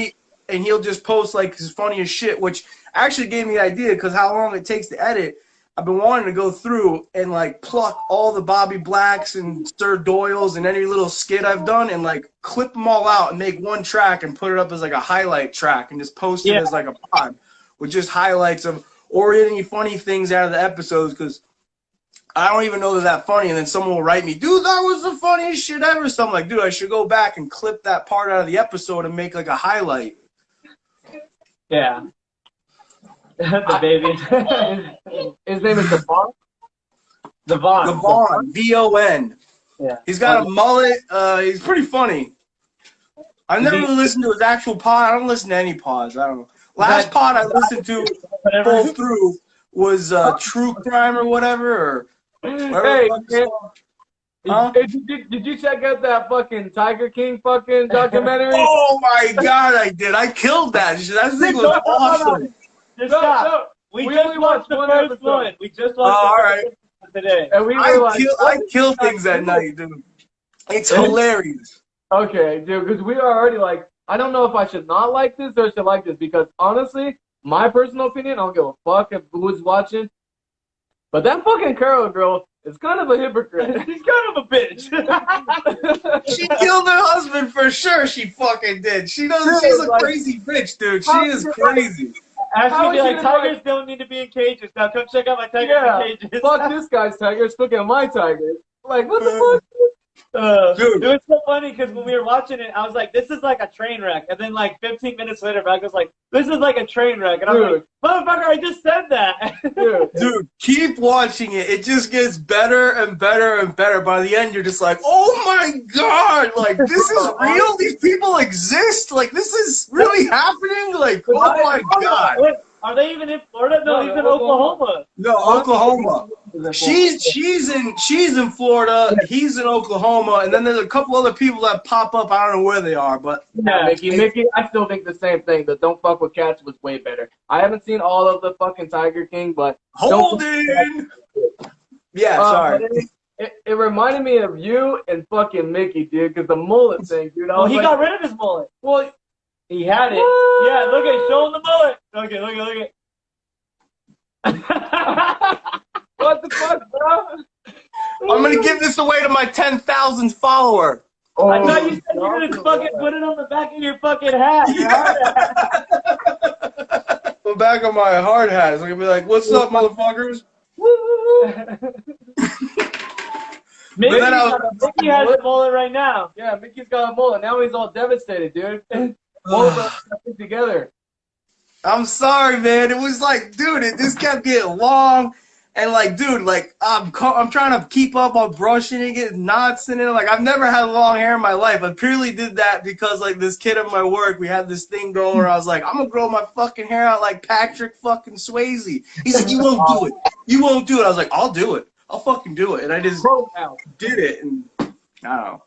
And he'll just post like his funniest shit, which actually gave me the idea because how long it takes to edit. I've been wanting to go through and like pluck all the Bobby Blacks and Sir Doyles and any little skit I've done and like clip them all out and make one track and put it up as like a highlight track and just post it as like a pod with just highlights of or any funny things out of the episodes because I don't even know they're that funny. And then someone will write me, dude, that was the funniest shit ever. So I'm like, dude, I should go back and clip that part out of the episode and make like a highlight. Yeah. The baby. His name is Devon. Devon, V-O-N. Yeah. He's got a mullet. He's pretty funny. I've never really listened to his actual pod. I don't listen to any pods. I don't know. Last pod I listened to full through was True Crime or whatever. Hey, did you check out that fucking Tiger King fucking documentary? Oh my god, I did. I killed that. That thing was awesome. Just stop. We just watched the first one. We just watched the first one today. And we were I kill things at night, dude. It's hilarious. Okay, dude, because we are already like, I don't know if I should not like this or should like this because honestly, my personal opinion, I don't give a fuck if who's watching. But that fucking Carol girl is kind of a hypocrite. She's kind of a bitch. She killed her husband for sure. She fucking did. She's a crazy bitch, dude. She is crazy. Actually, be like, tigers don't need to be in cages. Now come check out my tigers in cages. Fuck this guy's tigers. Look at my tigers. Like, what the fuck? Dude. It was so funny because when we were watching it, I was like, this is like a train wreck. And then like 15 minutes later, Mac was like, this is like a train wreck. And I'm like, motherfucker, I just said that. Dude, keep watching it. It just gets better and better and better. By the end, you're just like, oh my god, like, this is real? These people exist? Like, this is really happening? Like, oh my god. Wait, are they even in Florida? No, he's in Oklahoma. No, Oklahoma. She's in Florida. He's in Oklahoma, and then there's a couple other people that pop up. I don't know where they are, but Mickey, I still think the same thing. The Don't Fuck with Cats was way better. I haven't seen all of the fucking Tiger King, but Holden. Yeah, sorry. It reminded me of you and fucking Mickey, dude, because the mullet thing, dude. He got rid of his mullet. Well, he had it. What? Yeah, look at show him the mullet. Okay, look at. What the fuck, bro? I'm gonna give this away to my 10,000th follower. Oh, I thought you said you were gonna fucking put it on the back of your fucking hat. The back of my hard hat. It's gonna be like, "What's up, motherfuckers?" Mickey has a mullet right now. Yeah, Mickey's got a mullet. Now he's all devastated, dude. Both of them together. I'm sorry, man. It was like, dude, it just kept getting long. And like, dude, like I'm trying to keep up on brushing and getting knots in it. Like I've never had long hair in my life. I purely did that because like this kid at my work, we had this thing going where I was like, I'm gonna grow my fucking hair out like Patrick fucking Swayze. He's like, you won't do it. You won't do it. I was like, I'll do it. I'll fucking do it. And I just did it. And I don't know.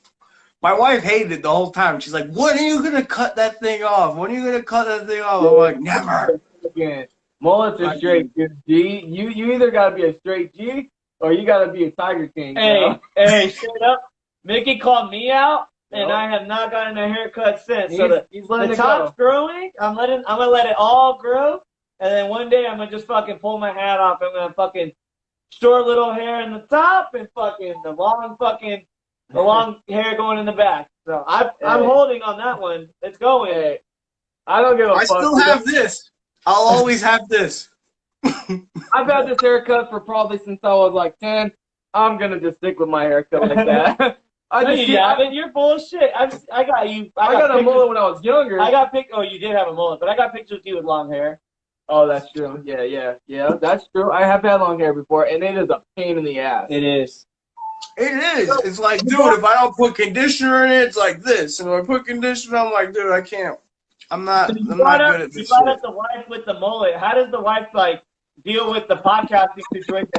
My wife hated it the whole time. She's like, when are you gonna cut that thing off? When are you gonna cut that thing off? I'm like, never. Again. Mullets are straight, dude. G. You either gotta be a straight G or you gotta be a Tiger King. Hey, straight up. Mickey called me out, and I have not gotten a haircut since. So the top's growing. I'm gonna let it all grow, and then one day I'm gonna just fucking pull my hat off. I'm gonna fucking short little hair in the top and fucking the long hair going in the back. So I'm holding on that one. It's going. Hey, I don't give a fuck. I still have this. I'll always have this. I've had this haircut for probably since I was like 10. I'm gonna just stick with my haircut like that. You're bullshit. I got you. I got a mullet when I was younger. Oh, you did have a mullet, but I got pictures of you with long hair. Oh, that's true. Yeah, that's true. I have had long hair before, and it is a pain in the ass. It is. It is. It's like, dude, if I don't put conditioner in it, it's like this. And if I put conditioner, I'm like, dude, I can't. I'm not good at this shit. You brought up the wife with the mullet. How does the wife like deal with the podcasting situation?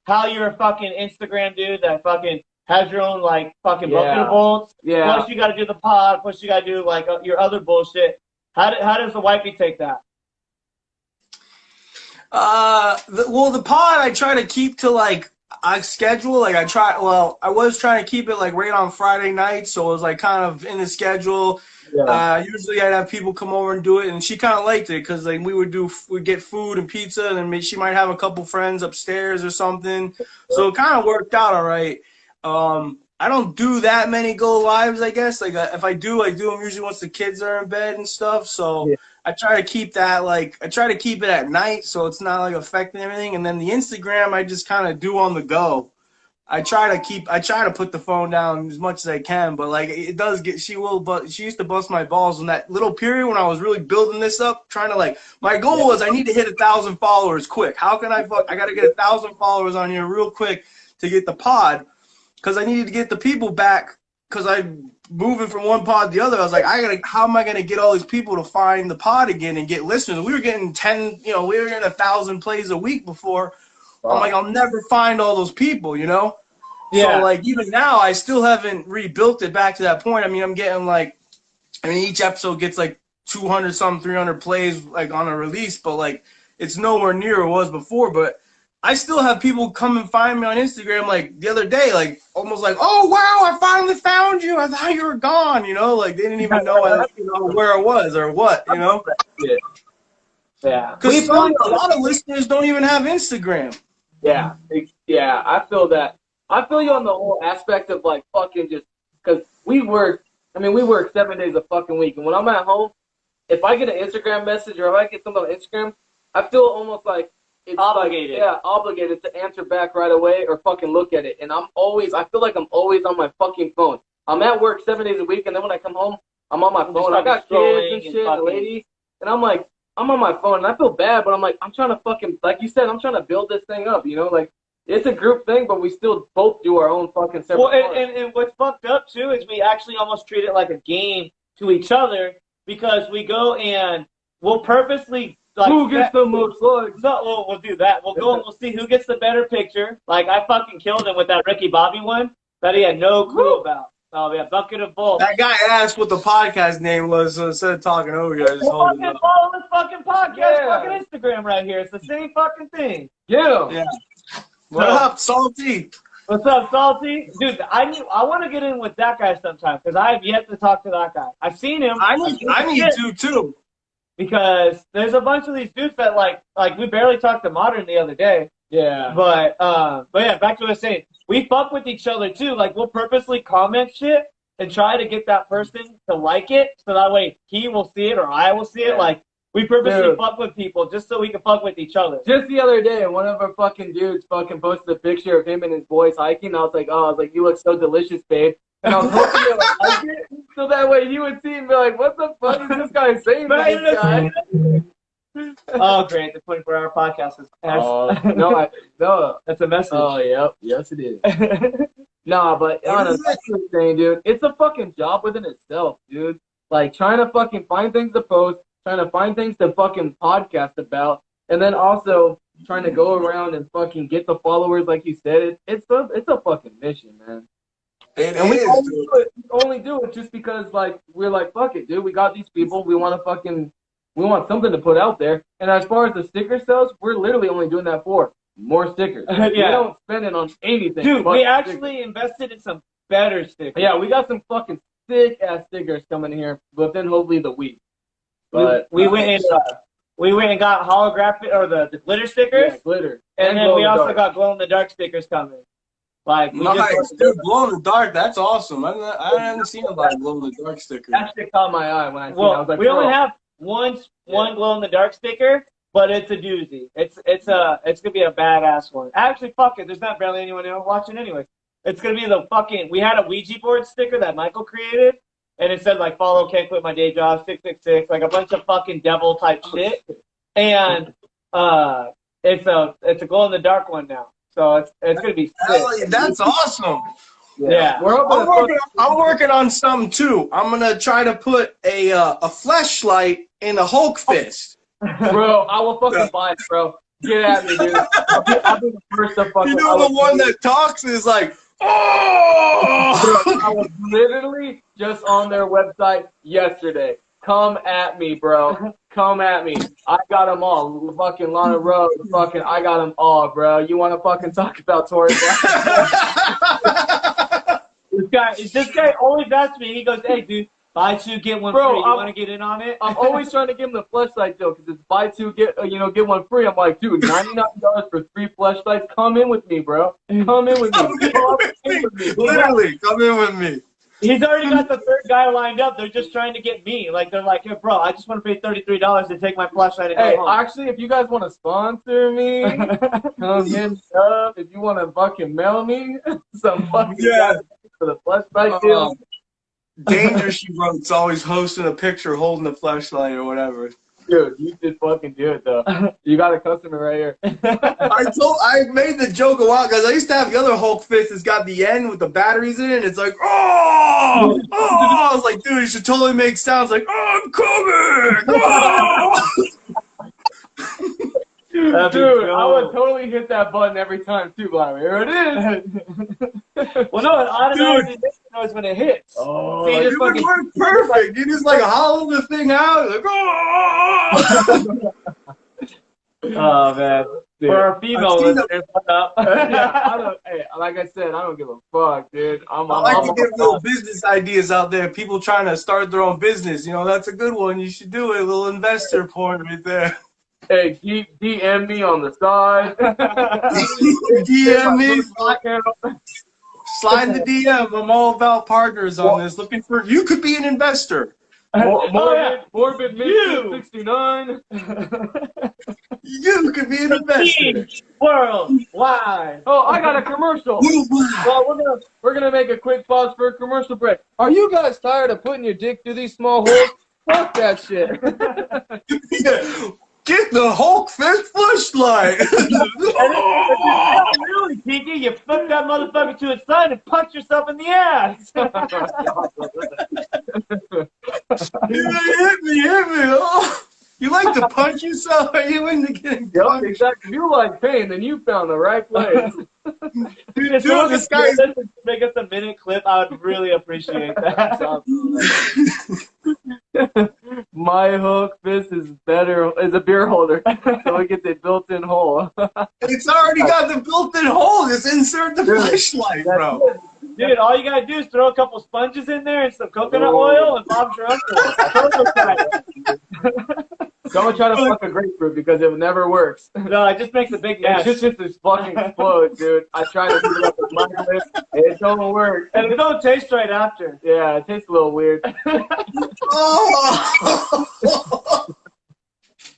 How you're a fucking Instagram dude that fucking has your own like fucking Yeah. bucket of bolts. Yeah. Plus you got to do the pod. Plus you got to do like your other bullshit. How does the wifey take that? The pod I try to keep to like I schedule. Like I was trying to keep it like right on Friday nights, so it was like kind of in the schedule. Yeah. Usually I'd have people come over and do it, and she kind of liked it because like we'd get food and pizza, and then she might have a couple friends upstairs or something. So it kind of worked out all right. I don't do that many go lives, I guess. Like if I do them usually once the kids are in bed and stuff. So Yeah. I try to keep that I try to keep it at night so it's not like affecting everything. And then the Instagram I just kind of do on the go. I try to put the phone down as much as I can, but like it does get she used to bust my balls in that little period when I was really building this up, trying to like my goal was I need to hit 1,000 followers quick. How can I gotta get 1,000 followers on here real quick to get the pod. Because I needed to get the people back because I'm moving from one pod to the other. I was like, how am I going to get all these people to find the pod again and get listeners? We were getting 1,000 plays a week before. Wow. I'm like, I'll never find all those people, you know? Yeah. So, like, even now, I still haven't rebuilt it back to that point. I mean, I'm getting, each episode gets, 200-something, 300 plays, on a release. But, it's nowhere near it was before. But I still have people come and find me on Instagram, the other day, almost oh, wow, I finally found you. I thought you were gone, you know? They didn't even know where I was or what, you know? Yeah. Because a lot of listeners don't even have Instagram. Yeah. Yeah, I feel that. I feel you on the whole aspect of, fucking just, because we work 7 days a fucking week. And when I'm at home, if I get an Instagram message or if I get something on Instagram, I feel almost it's obligated. Obligated to answer back right away or fucking look at it. And I feel like I'm always on my fucking phone. I'm at work 7 days a week, and then when I come home, I'm on my phone. I got kids and shit, and lady, and I'm on my phone, and I feel bad, but I'm trying to fucking, like you said, I'm trying to build this thing up, you know, it's a group thing, but we still both do our own fucking separate parts. And what's fucked up, too, is we actually almost treat it like a game to each other because we go and we'll purposely who gets the most likes? No, we'll do that. We'll go and we'll see who gets the better picture. I fucking killed him with that Ricky Bobby one that he had no clue about. Oh, yeah, bucket of bolts. That guy asked what the podcast name was, so instead of talking over you, I just hold it up. Follow this fucking podcast, fucking Instagram right here. It's the same fucking thing. Yeah. What up, Salty? What's up, Salty? Dude, I want to get in with that guy sometime because I have yet to talk to that guy. I've seen him. I need to, too. Because there's a bunch of these dudes that we barely talked to Modern the other day. Yeah. But yeah, back to what I was saying. We fuck with each other too. We'll purposely comment shit and try to get that person to like it so that way he will see it or I will see it. We purposely fuck with people just so we can fuck with each other. Just the other day, one of our fucking dudes fucking posted a picture of him and his boys hiking. I was like, you look so delicious, babe. And I was hoping you would like it, so that way you would see and be like, what the fuck is this guy saying to this guy? Oh, great. The 24-hour podcast is no. That's a message. Oh, yep. Yes, it is. Nah, but honestly, that's the thing, dude. It's a fucking job within itself, dude. Trying to fucking find things to post, trying to find things to fucking podcast about, and then also trying to go around and fucking get the followers, like you said. It's a fucking mission, man. And we only do it just because, we're fuck it, dude. We got these people. We want something to put out there. And as far as the sticker sales, we're literally only doing that for more stickers. Yeah. We don't spend it on anything. Dude, we actually invested in some better stickers. Yeah, we got some fucking sick-ass stickers coming here within hopefully the week. But we went and got holographic, or the glitter stickers. Yeah, glitter. And then we also got glow-in-the-dark stickers coming. Nice, dude, glow in the dark. That's awesome. I haven't seen a lot of glow in the dark stickers. That shit caught my eye when I seen it. I was like, we only have one glow in the dark sticker, but it's a doozy. It's gonna be a badass one. Actually, fuck it. There's not barely anyone watching anyway. It's gonna be the fucking. We had a Ouija board sticker that Michael created, and it said follow, can't quit my day job, 666, a bunch of fucking devil type shit, and it's a glow in the dark one now. So it's gonna be sick. That's awesome. Yeah. I'm working on something too. I'm gonna try to put a fleshlight in a Hulk fist. Bro, I will fucking buy it, bro. Get at me, dude. I'll be the first to fucking. You know the one that talks is Oh! I was literally just on their website yesterday. Come at me, bro. Come at me. I got them all. Fucking Lana Rose. Fucking, I got them all, bro. You want to fucking talk about Tory Black? This guy always asks me. He goes, "Hey, dude, buy two get one Bro, free. You want to get in on it?" I'm always trying to give him the fleshlight deal because it's buy two get get one free. I'm like, dude, $99 for 3 fleshlights. Come in with me, bro. Come in with me. Literally, come in with me. He's already got the third guy lined up. They're just trying to get me. Like they're like, "Hey, bro, I just want to pay $33 to take my flashlight and Hey, go home." actually, if you guys want to sponsor me, come hit me up. If you want to fucking mail me some fucking for the fleshlight deal. Danger, she wrote. It's always hosting a picture holding the flashlight or whatever. Dude, you should fucking do it though. You got a customer right here. I made the joke a while because I used to have the other Hulk fist that's got the end with the batteries in it. And it's like, oh, I was like, dude, you should totally make sounds like, oh, I'm coming. Oh! Dude, I would totally hit that button every time too, but here it is. Well, no, it automatically knows when it hits. Oh, So you just It would fucking work perfect. You just like hollow the thing out, like, oh. Oh man. Dude, For our female I've seen listeners, what's up? Hey, like I said, I don't give a fuck, dude. I like to get little business ideas out there. People trying to start their own business. You know, that's a good one. You should do it. A little investor porn right there. Hey, DM me on the side. DM me. Slide the DM. I'm all about partners on this. Looking for you could be an investor. Morbid You. 69. You could be an investor. Worldwide. Oh, I got a commercial. Well, we're gonna make a quick pause for a commercial break. Are you guys tired of putting your dick through these small holes? Fuck that shit. Get the Hulk fist flashlight. Really, Kiki, you flip that motherfucker to its side and punch yourself in the ass. Hit me. Oh. You like to punch yourself? Are you into getting Yep, punched? exactly. If you like pain, then you found the right place. Dude, if someone could make us a minute clip, I would really appreciate that. My hook fist is a beer holder, so it gets a built-in hole. It's already got the built-in hole. Just insert the flashlight, bro. Dude, all you gotta do is throw a couple sponges in there and some coconut oil and Bob's your uncle. Don't try to fuck a grapefruit because it never works. No, it just makes a big mess. It just fucking explodes, dude. I tried to do it up with my lip. It don't work. And it don't taste right after. Yeah, it tastes a little weird. Oh.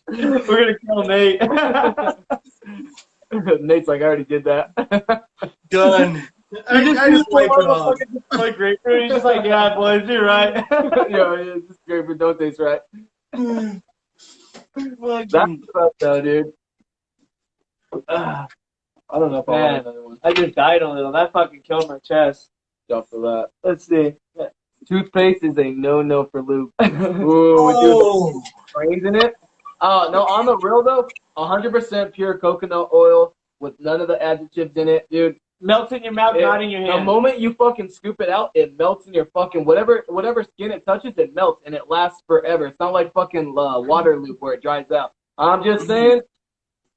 We're gonna kill Nate. Nate's like, I already did that. Done. I just wipe it off. Like grapefruit. He's just like, yeah, boys, you're right. Yeah, this grapefruit don't taste right. That's up though, dude. I don't know if I want another one. I just died a little. That fucking killed my chest. Stop for that. Let's see. Toothpaste is a no for Luke. Ooh, with brains in it. No, on the real though, 100% pure coconut oil with none of the adjectives in it, dude. Melts in your mouth, not in your hand. The moment you fucking scoop it out, it melts in your fucking whatever skin it touches, it melts and it lasts forever. It's not like fucking water loop where it dries out. I'm just saying,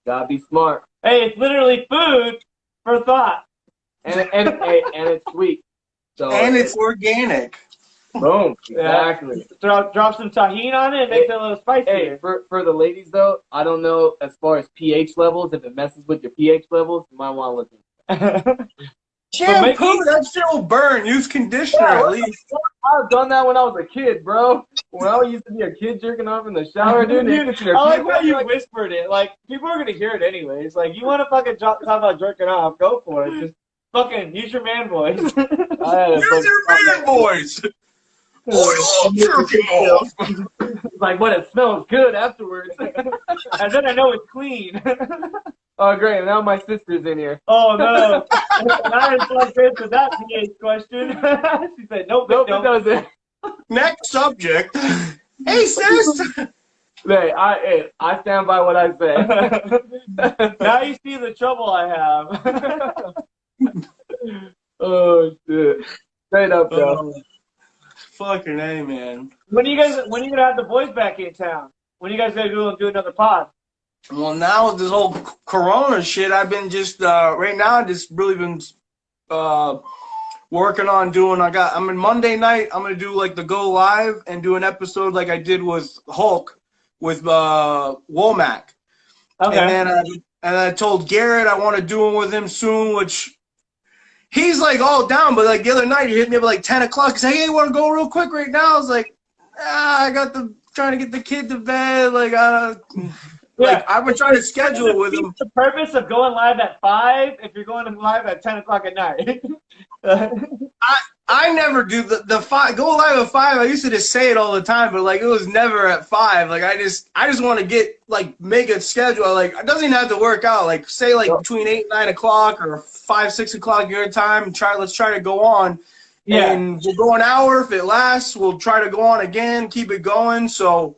gotta be smart. Hey, it's literally food for thought. And it's sweet. So And it's organic. boom, exactly. Drop some tahini on it and makes it a little spicier. Hey, for the ladies though, I don't know as far as pH levels. If it messes with your pH levels, you might want to listen. Shampoo, that shit will burn. Use conditioner at least. I've done that when I was a kid, bro. When I used to be a kid jerking off in the shower, dude. I like how you whispered it. Like, people are going to hear it anyways. Like, you want to fucking talk about jerking off, go for it. Just fucking use your man voice. Use your man voice. Oil jerking off. Like, but it smells good afterwards. And then I know it's clean. Oh, great. Now my sister's in here. Oh, no. I didn't like this with that pH question. She said, nope, Nope, nope. it doesn't. Next subject. Hey, sis. Hey, I stand by what I say. Now you see the trouble I have. Oh shit! Straight up, bro. Fucking A, man. When are you gonna have the boys back in town? When are you guys gonna do another pod? Well, now with this whole Corona shit, I've been just right now. I just really been working on doing. I'm in Monday night. I'm gonna do like the go live and do an episode like I did with Hulk with Womack. Okay. And I told Garrett I want to do one with him soon, which he's like all down. But like the other night, he hit me up at like 10 o'clock. He's like, "Hey, want to go real quick right now?" I was like, I got trying to get the kid to bed. Like, like I've been trying to schedule it with him. The purpose of going live at 5 if you're going live at 10 o'clock at night. I never do the 5 go live at 5. I used to just say it all the time, but like it was never at 5. Like I just want to get like make a schedule. Like it doesn't even have to work out. Like say like between 8 and 9 o'clock or 5, 6 o'clock your time. Let's try to go on. Yeah. And we'll go an hour. If it lasts, we'll try to go on again. Keep it going. So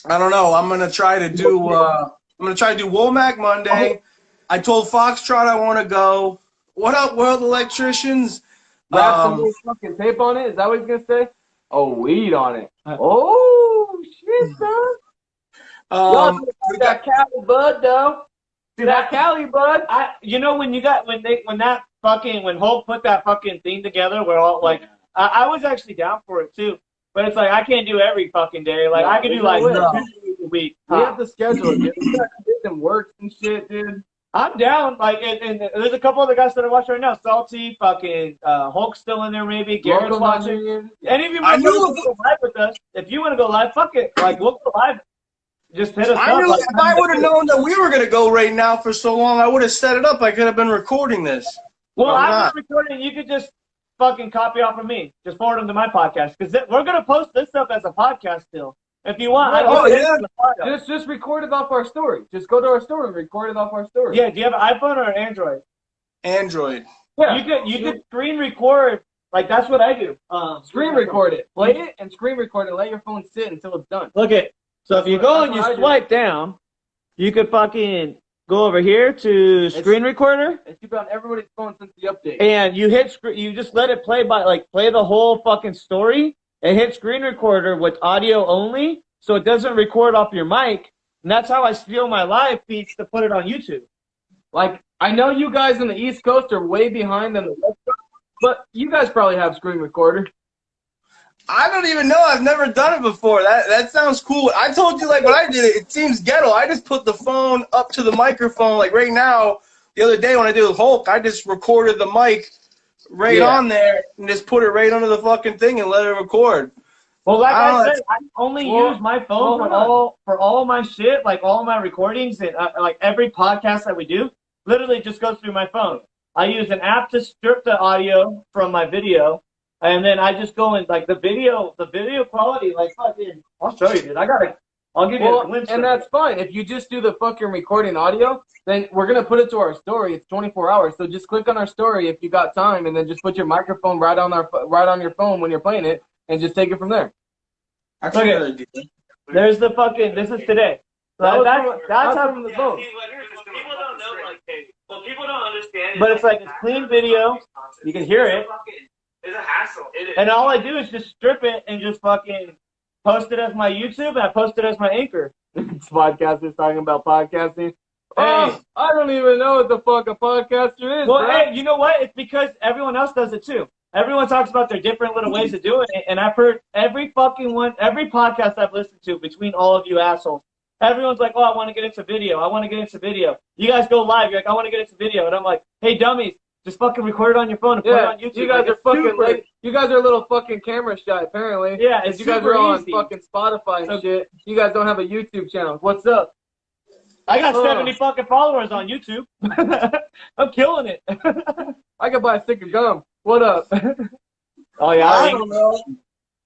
I don't know. I'm gonna try to do Womack Monday. I told Foxtrot I want to go. What up, World Electricians? Wrap some more fucking tape on it? Is that what he's gonna say? Oh, weed on it. Oh shit, son. That Cali bud though. See that Cali bud? You know when Hulk put that fucking thing together, where all like I was actually down for it too. But it's like I can't do every fucking day. Like I can do like 2 days a week. We have to schedule it, dude. We got to get them works and shit, dude. I'm down. Like, and there's a couple other guys that are watching right now. Salty, fucking Hulk's still in there, maybe. Garrett's watching. Any of you want to go live with us? If you want to go live, fuck it. Like, we'll go live. Just hit us up. If I would have known that we were gonna go right now for so long, I would have set it up. I could have been recording this. Well, I was recording. You could just fucking copy off of me. Just forward them to my podcast because we're gonna post this stuff as a podcast still. If you want, just record it off our story. Just go to our story and record it off our story. Yeah, do you have an iPhone or an Android? Android. Yeah. You could screen record. Like that's what I do. Screen record it. Play it and screen record it. Let your phone sit until it's done. Look it. So if you go and you swipe down, you could fucking go over here to screen recorder. It's been on everybody's phone since the update. And you you just let it play play the whole fucking story. And hit screen recorder with audio only, so it doesn't record off your mic. And that's how I steal my live feeds to put it on YouTube. Like, I know you guys on the East Coast are way behind on the West Coast, but you guys probably have screen recorder. I don't even know. I've never done it before. That sounds cool. I told you, like, when I did it, it seems ghetto. I just put the phone up to the microphone. Like, right now, the other day when I did with Hulk, I just recorded the mic on there and just put it right under the fucking thing and let it record. Well, like I said, I only use my phone for all my shit, like all my recordings and like every podcast that we do, literally just goes through my phone. I use an app to strip the audio from my video, and then I just go in like the video quality, like fucking. I'll show you, dude. I'll give you a glimpse. And that's fine. If you just do the fucking recording audio, then we're going to put it to our story. It's 24 hours. So just click on our story if you got time, and then just put your microphone right on your phone when you're playing it, and just take it from there. Okay. There's the fucking, this is today. So that's how from the phone. People don't know, like, people don't understand. But it's like, it's clean video. You can hear it. It's a hassle. It is. And all I do is just strip it and just fucking post it as my YouTube, and I post it as my Anchor. Podcasters talking about podcasting. Hey, I don't even know what the fuck a podcaster is. Well, bro. hey, you know what? It's because everyone else does it too. Everyone talks about their different little ways of doing it, and I've heard every podcast I've listened to between all of you assholes. Everyone's like, oh, I want to get into video. I want to get into video. You guys go live. You're like, I want to get into video. And I'm like, hey, dummies, just fucking record it on your phone and put it on YouTube. You guys are fucking late. You guys are a little fucking camera shy, apparently. Yeah, it's you guys are on fucking Spotify and shit. You guys don't have a YouTube channel. What's up? I got 70 fucking followers on YouTube. I'm killing it. I could buy a stick of gum. What up? Oh yeah, I don't know.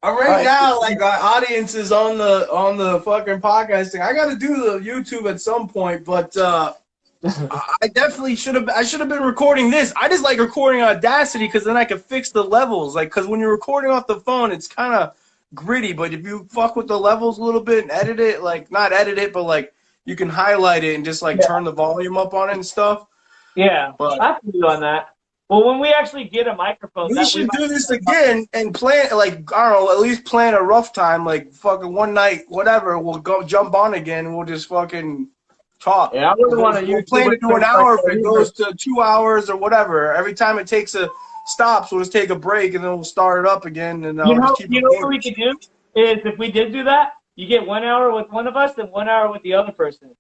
Right now, like our audience is on the fucking podcasting. I got to do the YouTube at some point, but I definitely should have. I should have been recording this. I just like recording Audacity because then I can fix the levels. Like, because when you're recording off the phone, it's kind of gritty. But if you fuck with the levels a little bit and edit it, like not edit it, but like you can highlight it and just like turn the volume up on it and stuff. Yeah, but I can do on that. Well, when we actually get a microphone, We should do this again and plan, like, I don't know, at least plan a rough time, like fucking one night, whatever. We'll go jump on again and we'll just fucking talk. Yeah, I wouldn't want to We'll use plan to do an hour if it goes to 2 hours or whatever. Every time it takes a stops, we'll just take a break and then we'll start it up again. And You know just keep what we could do is if we did do that, you get 1 hour with one of us and 1 hour with the other person.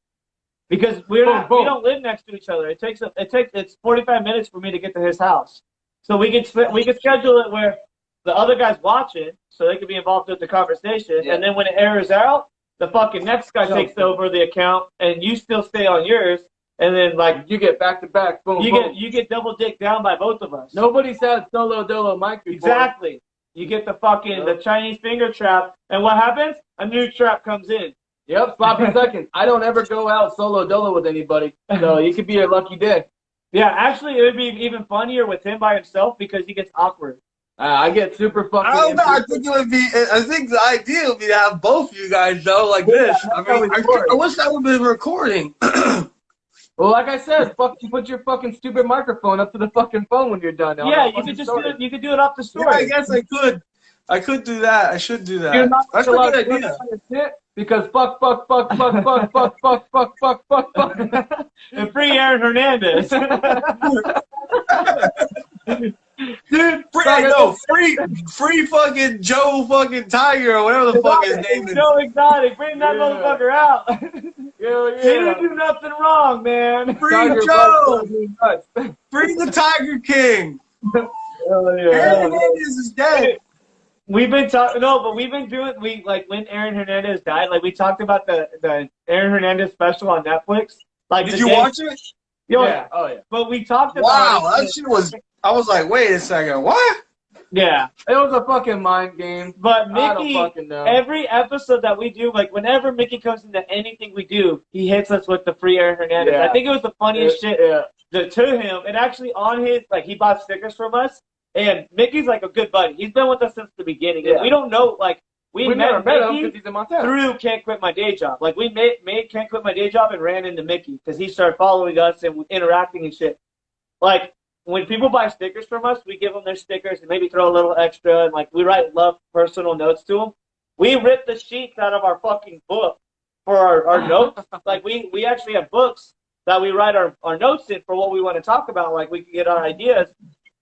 Because we don't live next to each other. It's 45 minutes for me to get to his house. So we could schedule it where the other guy's watching, so they could be involved with the conversation. Yeah. And then when it airs out, the fucking next guy takes over the account, and you still stay on yours. And then like you get back to back, boom, you get double dick down by both of us. Nobody's had solo dolo mic before. Exactly. You get the fucking the Chinese finger trap, and what happens? A new trap comes in. Yep, sloppy seconds. I don't ever go out solo dolo with anybody, so it could be a lucky day. Yeah, actually, it would be even funnier with him by himself because he gets awkward. I get super fucking. I don't know. I think the idea would be to have both of you guys though, like this. I wish that would be recording. Well, like I said, you put your fucking stupid microphone up to the fucking phone when you're done. Yeah, you could just do it. You could do it off the story. Yeah, I guess I could. I could do that. I should do that. That's a good idea. Because fuck. And free Aaron Hernandez. Dude, free fucking Joe fucking Tiger or whatever the fuck his name is. Joe Exotic, bring that motherfucker out. Yeah. He didn't do nothing wrong, man. Free Tiger Joe. Free the Tiger King. Aaron Hernandez is dead. We've been talking, but we've been doing, when Aaron Hernandez died, we talked about the Aaron Hernandez special on Netflix. Did you watch it? Yeah. Oh, yeah. But we talked about it. Wow, that shit was, I was like, wait a second, what? Yeah. It was a fucking mind game. But Mickey, I don't fucking know. Every episode that we do, whenever Mickey comes into anything we do, he hits us with the free Aaron Hernandez. Yeah. I think it was the funniest shit to him. And actually on his, he bought stickers from us. And Mickey's a good buddy. He's been with us since the beginning. Yeah. And we don't know, we met him because he's in Montana. Through Can't Quit My Day Job. We made Can't Quit My Day Job and ran into Mickey because he started following us and interacting and shit. When people buy stickers from us, we give them their stickers and maybe throw a little extra. And, we write love personal notes to them. We rip the sheets out of our fucking book for our notes. We actually have books that we write our notes in for what we want to talk about. We can get our ideas.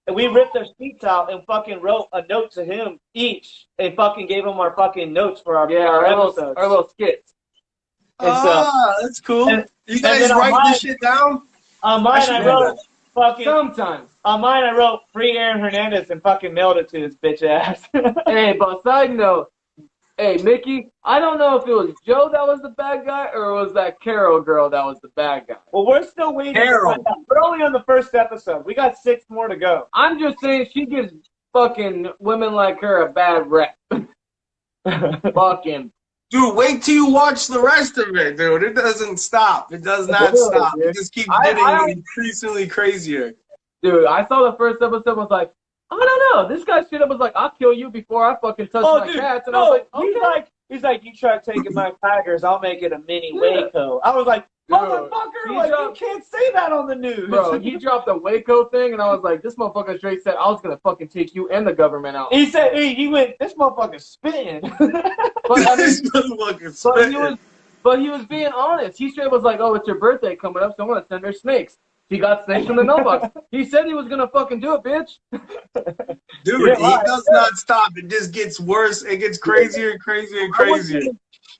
And we ripped their sheets out and fucking wrote a note to him each and fucking gave him our fucking notes for our episodes. Our little skits. That's cool. You guys write this shit down? On mine, I wrote sometimes. On mine, I wrote free Aaron Hernandez and fucking mailed it to his bitch ass. Hey, but side note, Mickey, I don't know if it was Joe that was the bad guy or it was that Carol girl that was the bad guy. Well, we're still waiting. Carol. We're only on the first episode. We got 6 more to go. I'm just saying she gives fucking women like her a bad rep. Fucking. Dude, wait till you watch the rest of it, dude. It doesn't stop. It does not stop. It just keeps getting increasingly crazier. Dude, I saw the first episode was like, I don't know. This guy straight up was like, I'll kill you before I fucking touch my cats. And I was like, okay. He's like, you try taking my tigers, I'll make it a mini Waco. I was like, motherfucker, you can't say that on the news. Bro, he dropped the Waco thing, and I was like, this motherfucker straight said, I was going to fucking take you and the government out. He said, he went, this motherfucker's spitting. But he was being honest. He straight was like, oh, it's your birthday coming up, so I'm going to send her snakes. He got snakes from the mailbox. He said he was going to fucking do it, bitch. Dude, he does not stop. It just gets worse. It gets crazier and crazier and crazier.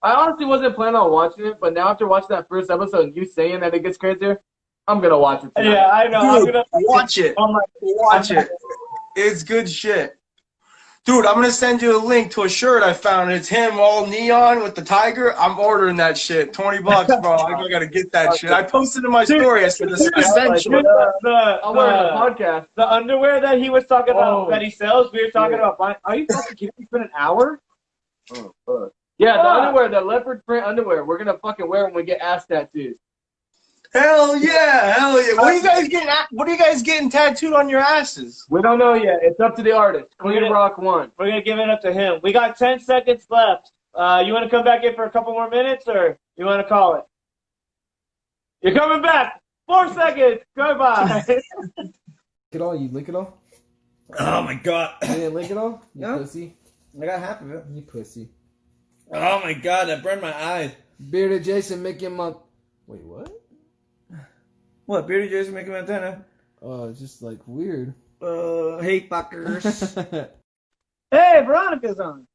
I honestly wasn't planning on watching it, but now after watching that first episode and you saying that it gets crazier, I'm going to watch it tonight. Yeah, I know. Dude, watch it. Watch it. It's good shit. Dude, I'm going to send you a link to a shirt I found. It's him all neon with the tiger. I'm ordering that shit. $20, bro. I got to get that shit. I posted in my story. I said, this is essential. I'm wearing the podcast. The underwear that he was talking about that he sells, we were talking about buying. Are you fucking kidding me? It's been an hour? Oh, fuck. Yeah, the underwear, the leopard print underwear. We're going to fucking wear when we get ass tattoos. Hell yeah, hell yeah. What are you guys getting tattooed on your asses? We don't know yet. It's up to the artist. Clean Rock 1. We're going to give it up to him. We got 10 seconds left. You want to come back in for a couple more minutes, or you want to call it? You're coming back. 4 seconds. Goodbye. it all? You lick it all? Oh my god. You didn't lick it all? You No. pussy. I got half of it. You pussy. Oh my god, that burned my eyes. Bearded Jason making my. Wait, what? What, Bearded Jason making Montana? It's just like weird. Hey fuckers. Hey, Veronica's on.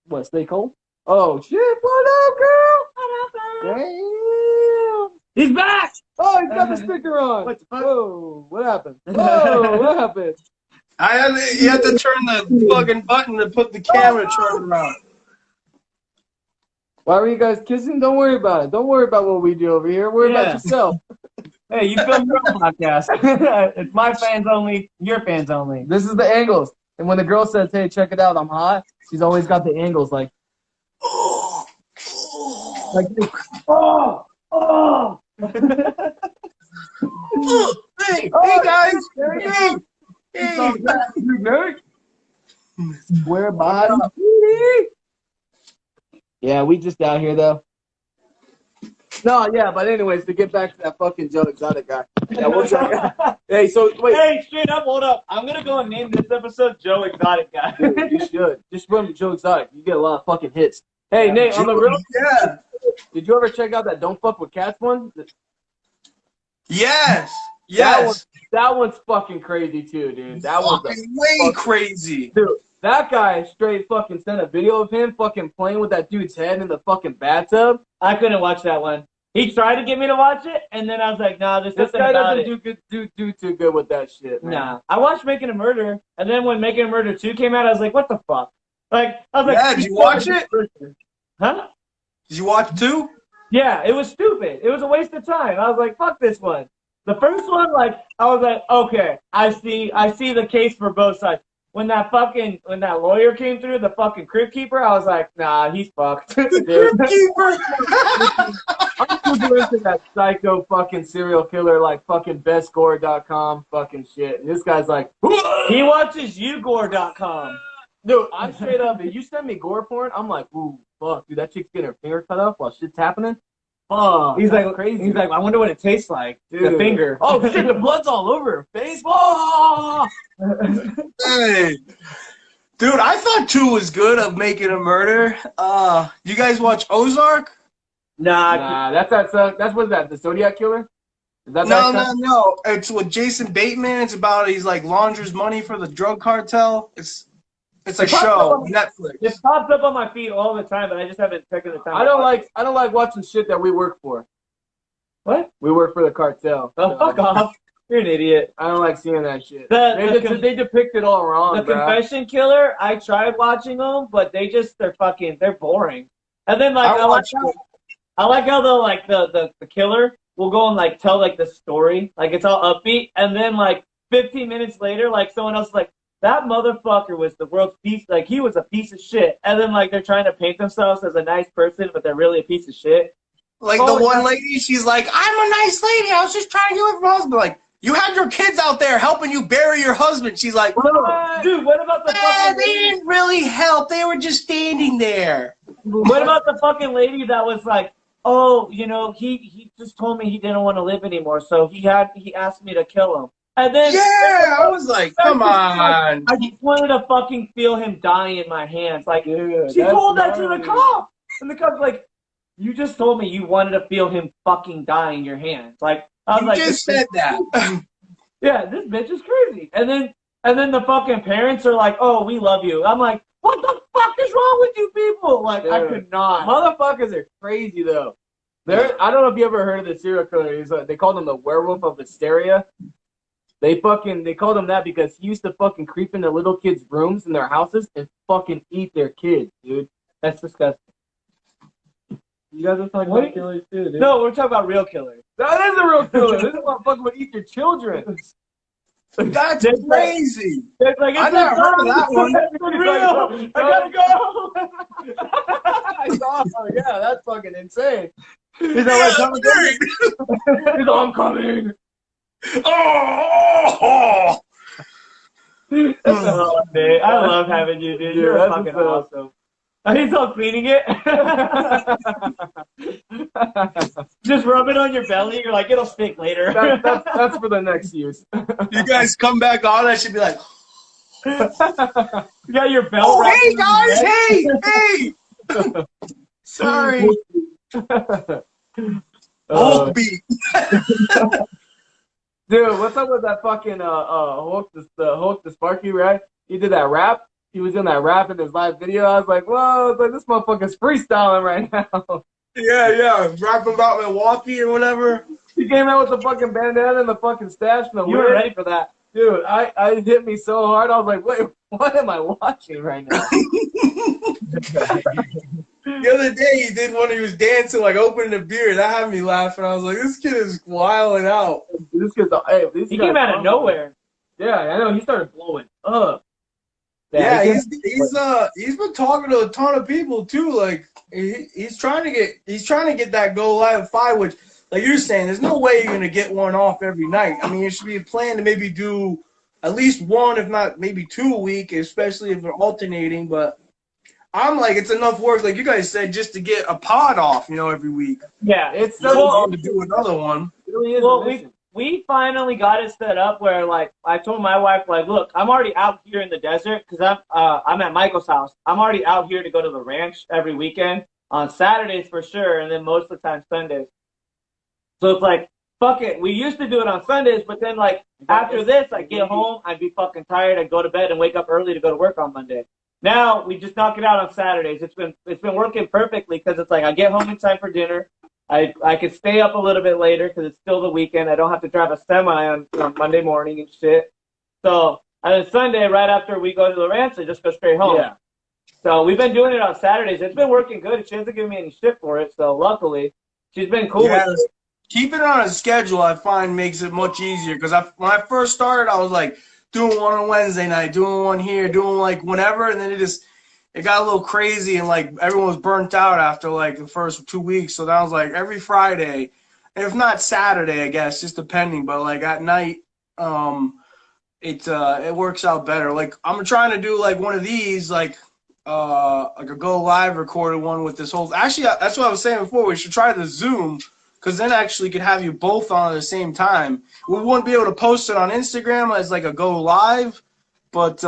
What, stay cold? Oh shit! What up, girl? What up, Damn! He's back! Oh, he's got the sticker on. What the fuck? Whoa! What happened? Whoa! What happened? You had to turn the fucking button to put the camera turned around. Why were you guys kissing? Don't worry about it. Don't worry about what we do over here. Worry Yeah. about yourself. Hey, you filmed your own podcast. It's my fans only, your fans only. This is the angles. And when the girl says, "Hey, check it out, I'm hot," she's always got the angles like this. Oh! Oh! Hey guys. Hey. Square body. Yeah, we just out here though. No, yeah, but anyways, to get back to that fucking Joe Exotic guy. Yeah, we'll check. Hey, so wait. Hey, straight up, hold up. I'm gonna go and name this episode Joe Exotic Guy. Dude, you should. Just run Joe Exotic. You get a lot of fucking hits. Hey, Nate, on the real, Yeah. did you ever check out that Don't Fuck with Cats one? Yes. Yes. That one's fucking crazy too, dude. That one's Fucking way crazy. dude. That guy straight fucking sent a video of him fucking playing with that dude's head in the fucking bathtub. I couldn't watch that one. He tried to get me to watch it, and then I was like, nah, there's This something guy about doesn't it. do too good with that shit, man. Nah. I watched Making a Murder, and then when Making a Murder 2 came out, I was like, what the fuck? Like, I was like, Yeah, did you watch it? Huh? Did you watch too? Yeah, it was stupid. It was a waste of time. I was like, fuck this one. The first one, like, I was like, okay, I see the case for both sides. When that lawyer came through, the fucking crypt keeper, I was like, nah, he's fucked. Dude. I'm super into that psycho fucking serial killer like fucking bestgore.com fucking shit. And this guy's like, He watches YouGore.com. dude, I'm straight up. If you send me gore porn, I'm like, ooh, fuck, dude, that chick's getting her finger cut off while shit's happening. Fuck, He's that's like, crazy. He's like, I wonder what it tastes like. The Dude. finger. Oh shit, the blood's all over her face. Oh! Hey. Dude, I thought 2 was good of Making a Murder. You guys watch Ozark? Nah, That's what is that? The Zodiac killer? Is that No, that no. It's with Jason Bateman. It's about he's like launders money for the drug cartel. It's a show, Netflix. it pops up on my feed all the time, but I just haven't taken the time. I don't like watching shit that we work for. What? We work for the cartel. Oh, fuck off. You're an idiot. I don't like seeing that shit. They They depict it all wrong, The bro. Confession Killer, I tried watching them, but they're boring. And then like I like how the killer will go and like tell like the story, like it's all upbeat, and then like 15 minutes later, like someone else is like, that motherfucker was the world's piece, like he was a piece of shit, and then like they're trying to paint themselves as a nice person, but they're really a piece of shit. Like the one lady, she's like, I'm a nice lady. I was just trying to get with my husband. Like, you had your kids out there helping you bury your husband. She's like, Dude, what about the fucking they lady? didn't really help. They were just standing there. What about the fucking lady that was like, oh, you know, he just told me he didn't want to live anymore, so he asked me to kill him. And then Yeah, I was like, come on. I just wanted to fucking feel him die in my hands. Like, Dude, she that's told that to the nice. cop. And the cop's like, you just told me you wanted to feel him fucking die in your hands. Like, I was You like, just said that. yeah, this bitch is crazy. And then the fucking parents are like, oh, we love you. I'm like, what the fuck is wrong with you people? Like, I Dude. could not. Motherfuckers are crazy though. I don't know if you ever heard of the serial killer. They called him the werewolf of hysteria. They called him that because he used to fucking creep into little kids' rooms in their houses and fucking eat their kids, dude. That's disgusting. You guys are talking about killers too, dude. No, we're talking about real killers. That is a real killer. This motherfucker would eat your children. That's crazy. It's like, I never heard of that one. It's real. I gotta go. Oh, yeah, that's fucking insane. He's like, He's all, I'm coming. Oh! oh, man. I love having you, dude. You're that's fucking what's awesome. He's all cleaning it. Just rub it on your belly. You're like, it'll stick later. That's for the next use. You guys come back on, I should be like, You got your belt. oh, wrapped hey around guys, your neck. hey! Sorry. Hulk beat. Dude, what's up with that fucking Hulk the Sparky, right? He did that rap. He was in that rap in his live video. I was like, whoa, it's like this motherfucker's freestyling right now. Yeah. Rapping about Milwaukee or whatever. He came out with the fucking bandana and the fucking stash and the You were wig. ready for that. Dude, I hit me so hard. I was like, wait, what am I watching right now? The other day he did one. He was dancing, like opening a beer. That had me laughing. I was like, this kid is wilding out. This kid's, hey, He came out of nowhere. Yeah, I know. He started blowing up. Yeah, he he's been talking to a ton of people too. Like he's trying to get that Go Live 5, which, like you're saying, there's no way you're gonna get one off every night. I mean, it should be a plan to maybe do at least one, if not maybe 2 a week, especially if they're alternating. But I'm like, it's enough work, like you guys said, just to get a pod off, every week. Yeah, It's So so long to do another one. it really is. Well, a mission. we finally got it set up where, like, I told my wife, like, look, I'm already out here in the desert because I'm at Michael's house. I'm already out here to go to the ranch every weekend on Saturdays for sure, and then most of the time Sundays. So it's like, fuck it. We used to do it on Sundays, but then, like, after this, I'd get home, I'd be fucking tired, I'd go to bed and wake up early to go to work on Monday. Now we just knock it out on Saturdays. It's been working perfectly because it's like I get home in time for dinner. I could stay up a little bit later because it's still the weekend. I don't have to drive a semi on Monday morning and shit. So, and then Sunday, right after we go to the ranch, I just go straight home. Yeah. So we've been doing it on Saturdays. It's been working good. She hasn't given me any shit for it. So luckily, she's been cool Yeah, with it. keeping it on a schedule, I find, makes it much easier. Because when I first started, I was like doing one on Wednesday night, doing one here, doing like whenever, and then it got a little crazy, and like everyone was burnt out after like the first 2 weeks. So that was like every Friday, if not Saturday, I guess, just depending. But like at night, it works out better. Like I'm trying to do like one of these, like a Go Live recorded one with this whole. Actually, that's what I was saying before. We should try the Zoom, because then actually could have you both on at the same time. We wouldn't be able to post it on Instagram as like a Go Live, but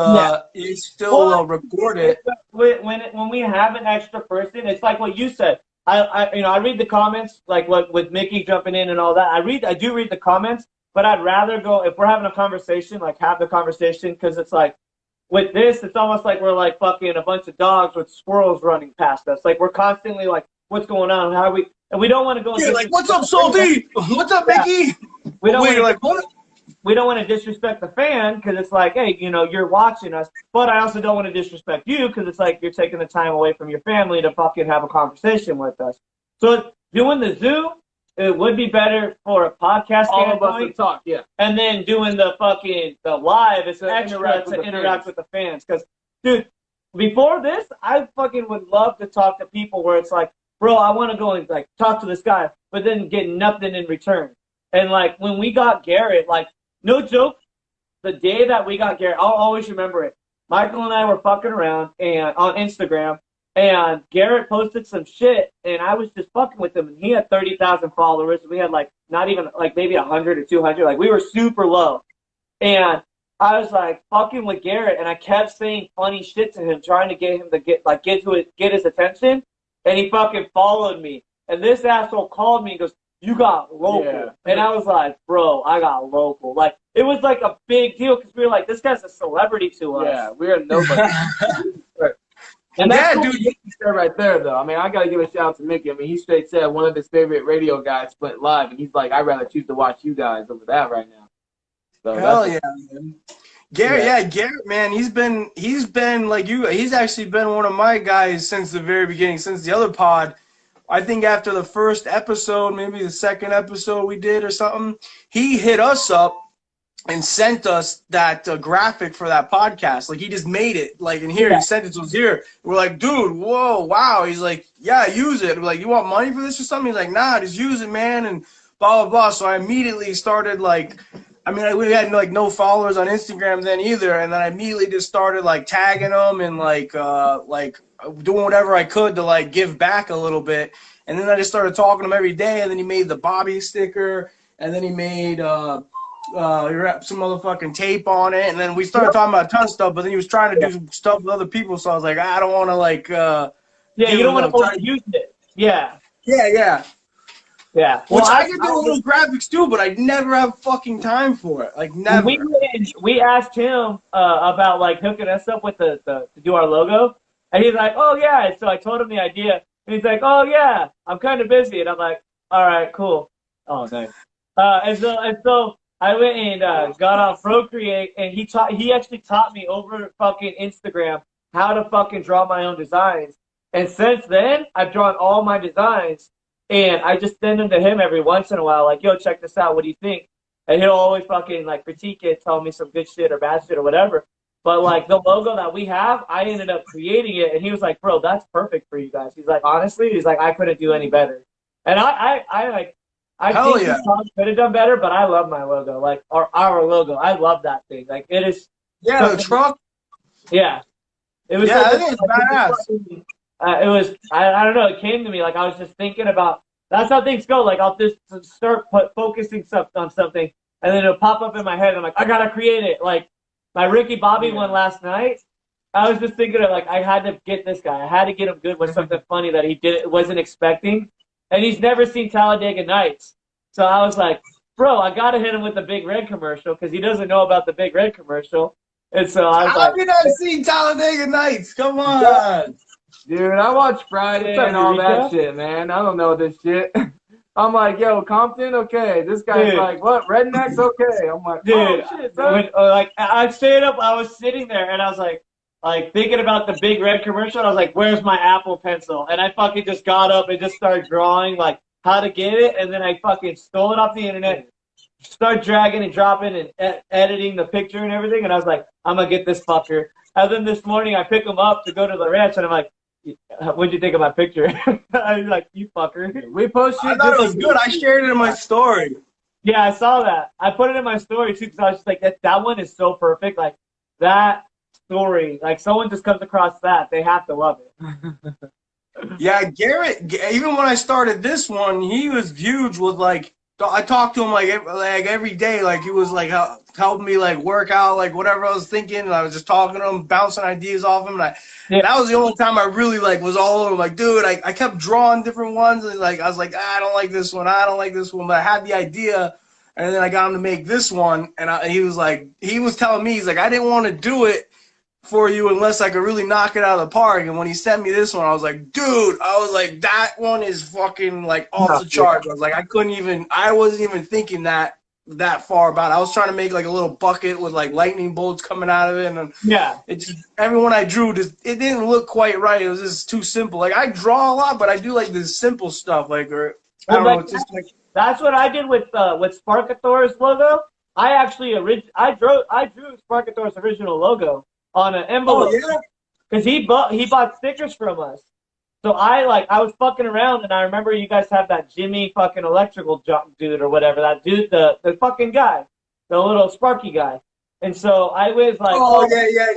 it's still record it. When we have an extra person, it's like what you said. I read the comments, like what with Mickey jumping in and all that. I do read the comments, but I'd rather go if we're having a conversation, like have the conversation, because it's like with this, it's almost like we're like fucking a bunch of dogs with squirrels running past us. Like we're constantly like, what's going on? How are we? And we don't want to go. Yeah, like what's up, Salty? What's up, Mickey? We don't Wait, want you're like what? we don't want to disrespect the fan because it's like, hey, you're watching us, but I also don't want to disrespect you because it's like you're taking the time away from your family to fucking have a conversation with us. So doing the Zoom, it would be better for a podcast All of us to standpoint, talk, yeah. and then doing the live is To extra interact to with the interact fans. with the fans. Because, dude, before this, I fucking would love to talk to people where it's like, bro, I want to go and like talk to this guy, but then get nothing in return. And like when we got Garrett, like no joke, the day that we got Garrett, I'll always remember it. Michael and I were fucking around and on Instagram, and Garrett posted some shit, and I was just fucking with him, and he had 30,000 followers. We had like not even like maybe 100 or 200. Like we were super low, and I was like fucking with Garrett, and I kept saying funny shit to him, trying to get him to get his attention, and he fucking followed me. And this asshole called me and goes, "You got local," Yeah. and I was like, "Bro, I got local." Like it was like a big deal because we were like, "This guy's a celebrity to us." Yeah, we're nobody. And Yeah, that's dude. right there, though. I mean, I got to give a shout out to Mickey. I mean, he straight said one of his favorite radio guys went live, and he's like, I'd rather choose to watch you guys over that right now. So Hell that's yeah, man. Garrett, man, he's been like you. He's actually been one of my guys since the very beginning, since the other pod. I think after the first episode, maybe the second episode we did or something, he hit us up and sent us that graphic for that podcast. Like he just made it. Like in here, he sent it to us here. We're like, dude, whoa, wow. He's like, yeah, use it. We're like, you want money for this or something? He's like, nah, just use it, man. And blah blah blah. So I immediately started like, I mean, we had like no followers on Instagram then either, and then I immediately just started like tagging them and like doing whatever I could to like give back a little bit. And then I just started talking to him every day, and then he made the Bobby sticker, and then he made some motherfucking tape on it, and then we started talking about a ton of stuff, but then he was trying to do stuff with other people, so I was like, I don't want to, like... yeah, you don't want to overuse it. Yeah. Yeah. Yeah. Which I can do a little graphics too, but I never have fucking time for it. Like, never. We asked him about, like, hooking us up with to do our logo, and he's like, oh, yeah. So I told him the idea, and he's like, oh, yeah, I'm kind of busy. And I'm like, all right, cool. Oh, nice. And so I went and got on Procreate, and he actually taught me over fucking Instagram how to fucking draw my own designs. And since then, I've drawn all my designs. And I just send them to him every once in a while, like, yo, check this out. What do you think? And he'll always fucking, like, critique it, tell me some good shit or bad shit or whatever. But, like, the logo that we have, I ended up creating it. And he was like, bro, that's perfect for you guys. He's like, honestly, he's like, I couldn't do any better. And I think he could have done better, but I love my logo, like, our logo. I love that thing. Like, it is. Yeah, the truck. Yeah. It was. Yeah, I think it's badass. It was, I don't know, it came to me, like, I was just thinking about, that's how things go, like, I'll just start focusing on something, and then it'll pop up in my head, and I'm like, I gotta create it, like, my Ricky Bobby one last night, I was just thinking of, like, I had to get this guy, I had to get him good with something funny that he wasn't expecting, and he's never seen Talladega Nights, so I was like, bro, I gotta hit him with the Big Red commercial, because he doesn't know about the Big Red commercial, and so I was How have you not seen Talladega Nights? Come on! Dude, I watch Friday and all that shit, man. I don't know this shit. I'm like, yo, Compton, okay. This guy's like, what? Rednecks, okay. I'm like, oh shit, son. Like, I stayed up, I was sitting there and I was like thinking about the Big Red commercial. And I was like, where's my Apple Pencil? And I fucking just got up and just started drawing like how to get it. And then I fucking stole it off the internet, start dragging and dropping and editing the picture and everything. And I was like, I'm gonna get this fucker. And then this morning I pick him up to go to the ranch and I'm like, what'd you think of my picture? I was like, you fucker. We posted. I thought it was good. I shared it in my story. Yeah, I saw that. I put it in my story too because I was just like, that one is so perfect. Like that story, like someone just comes across that, they have to love it. Yeah, Garrett. Even when I started this one, he was huge with like. I talked to him like every day. Like he was like helping me like work out like whatever I was thinking. And I was just talking to him, bouncing ideas off him. And that was the only time I really like was all over. Like, dude, I kept drawing different ones. And like I was like, I don't like this one. I don't like this one. But I had the idea, and then I got him to make this one. And he was telling me, he's like, I didn't want to do it for you unless I could really knock it out of the park. And when he sent me this one, I was like, dude, that one is fucking like off the charts. I was like, I wasn't even thinking that far about it. I was trying to make like a little bucket with like lightning bolts coming out of it, and it just, everyone I drew it didn't look quite right. It was just too simple. Like I draw a lot, but I do like this simple stuff, like, or I don't know, it's just like. That's what I did with Sparkathor's logo. I drew Sparkathor's original logo on an envelope, because he bought stickers from us. So I was fucking around, and I remember you guys have that Jimmy fucking electrical dude or whatever, that dude, the fucking guy, the little Sparky guy. And so I was like,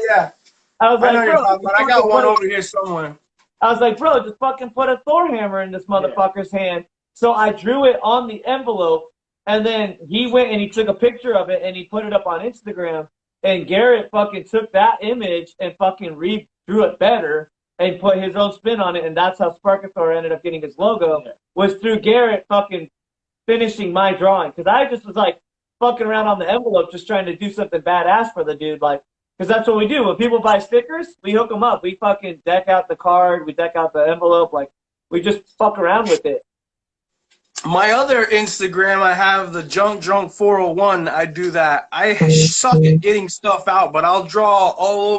yeah. I was like, bro, I got one over here somewhere. I was like, bro, just fucking put a Thor hammer in this motherfucker's hand. So I drew it on the envelope, and then he went and he took a picture of it and he put it up on Instagram. And Garrett fucking took that image and fucking redrew it better and put his own spin on it. And that's how Sparkathor ended up getting his logo, was through Garrett fucking finishing my drawing. Because I just was like fucking around on the envelope just trying to do something badass for the dude. Like, because that's what we do. When people buy stickers, we hook them up. We fucking deck out the card. We deck out the envelope. Like, we just fuck around with it. My other Instagram, I have the Junk Drunk 401. I do that. I suck at getting stuff out, but I'll draw all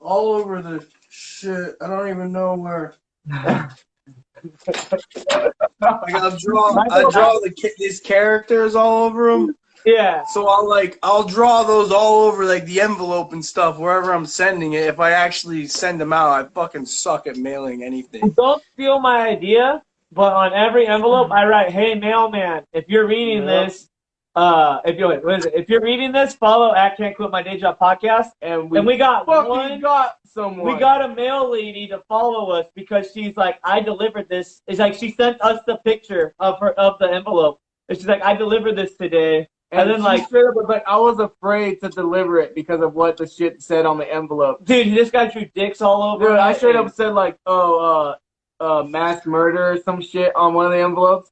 over the shit. I don't even know where. Like I draw these characters all over them. Yeah. So I'll draw those all over like the envelope and stuff wherever I'm sending it. If I actually send them out, I fucking suck at mailing anything. Don't steal my idea. But on every envelope, I write, hey, mailman, if you're reading this, If you're reading this, follow at Can't Quit My Day Job podcast. And we got someone. We got a mail lady to follow us because she's like, I delivered this. It's like she sent us the picture of the envelope. And she's like, I delivered this today. And then like straight up was like, I was afraid to deliver it because of what the shit said on the envelope. Dude, this guy drew dicks all over. Dude, I straight up said like, mass murder or some shit on one of the envelopes.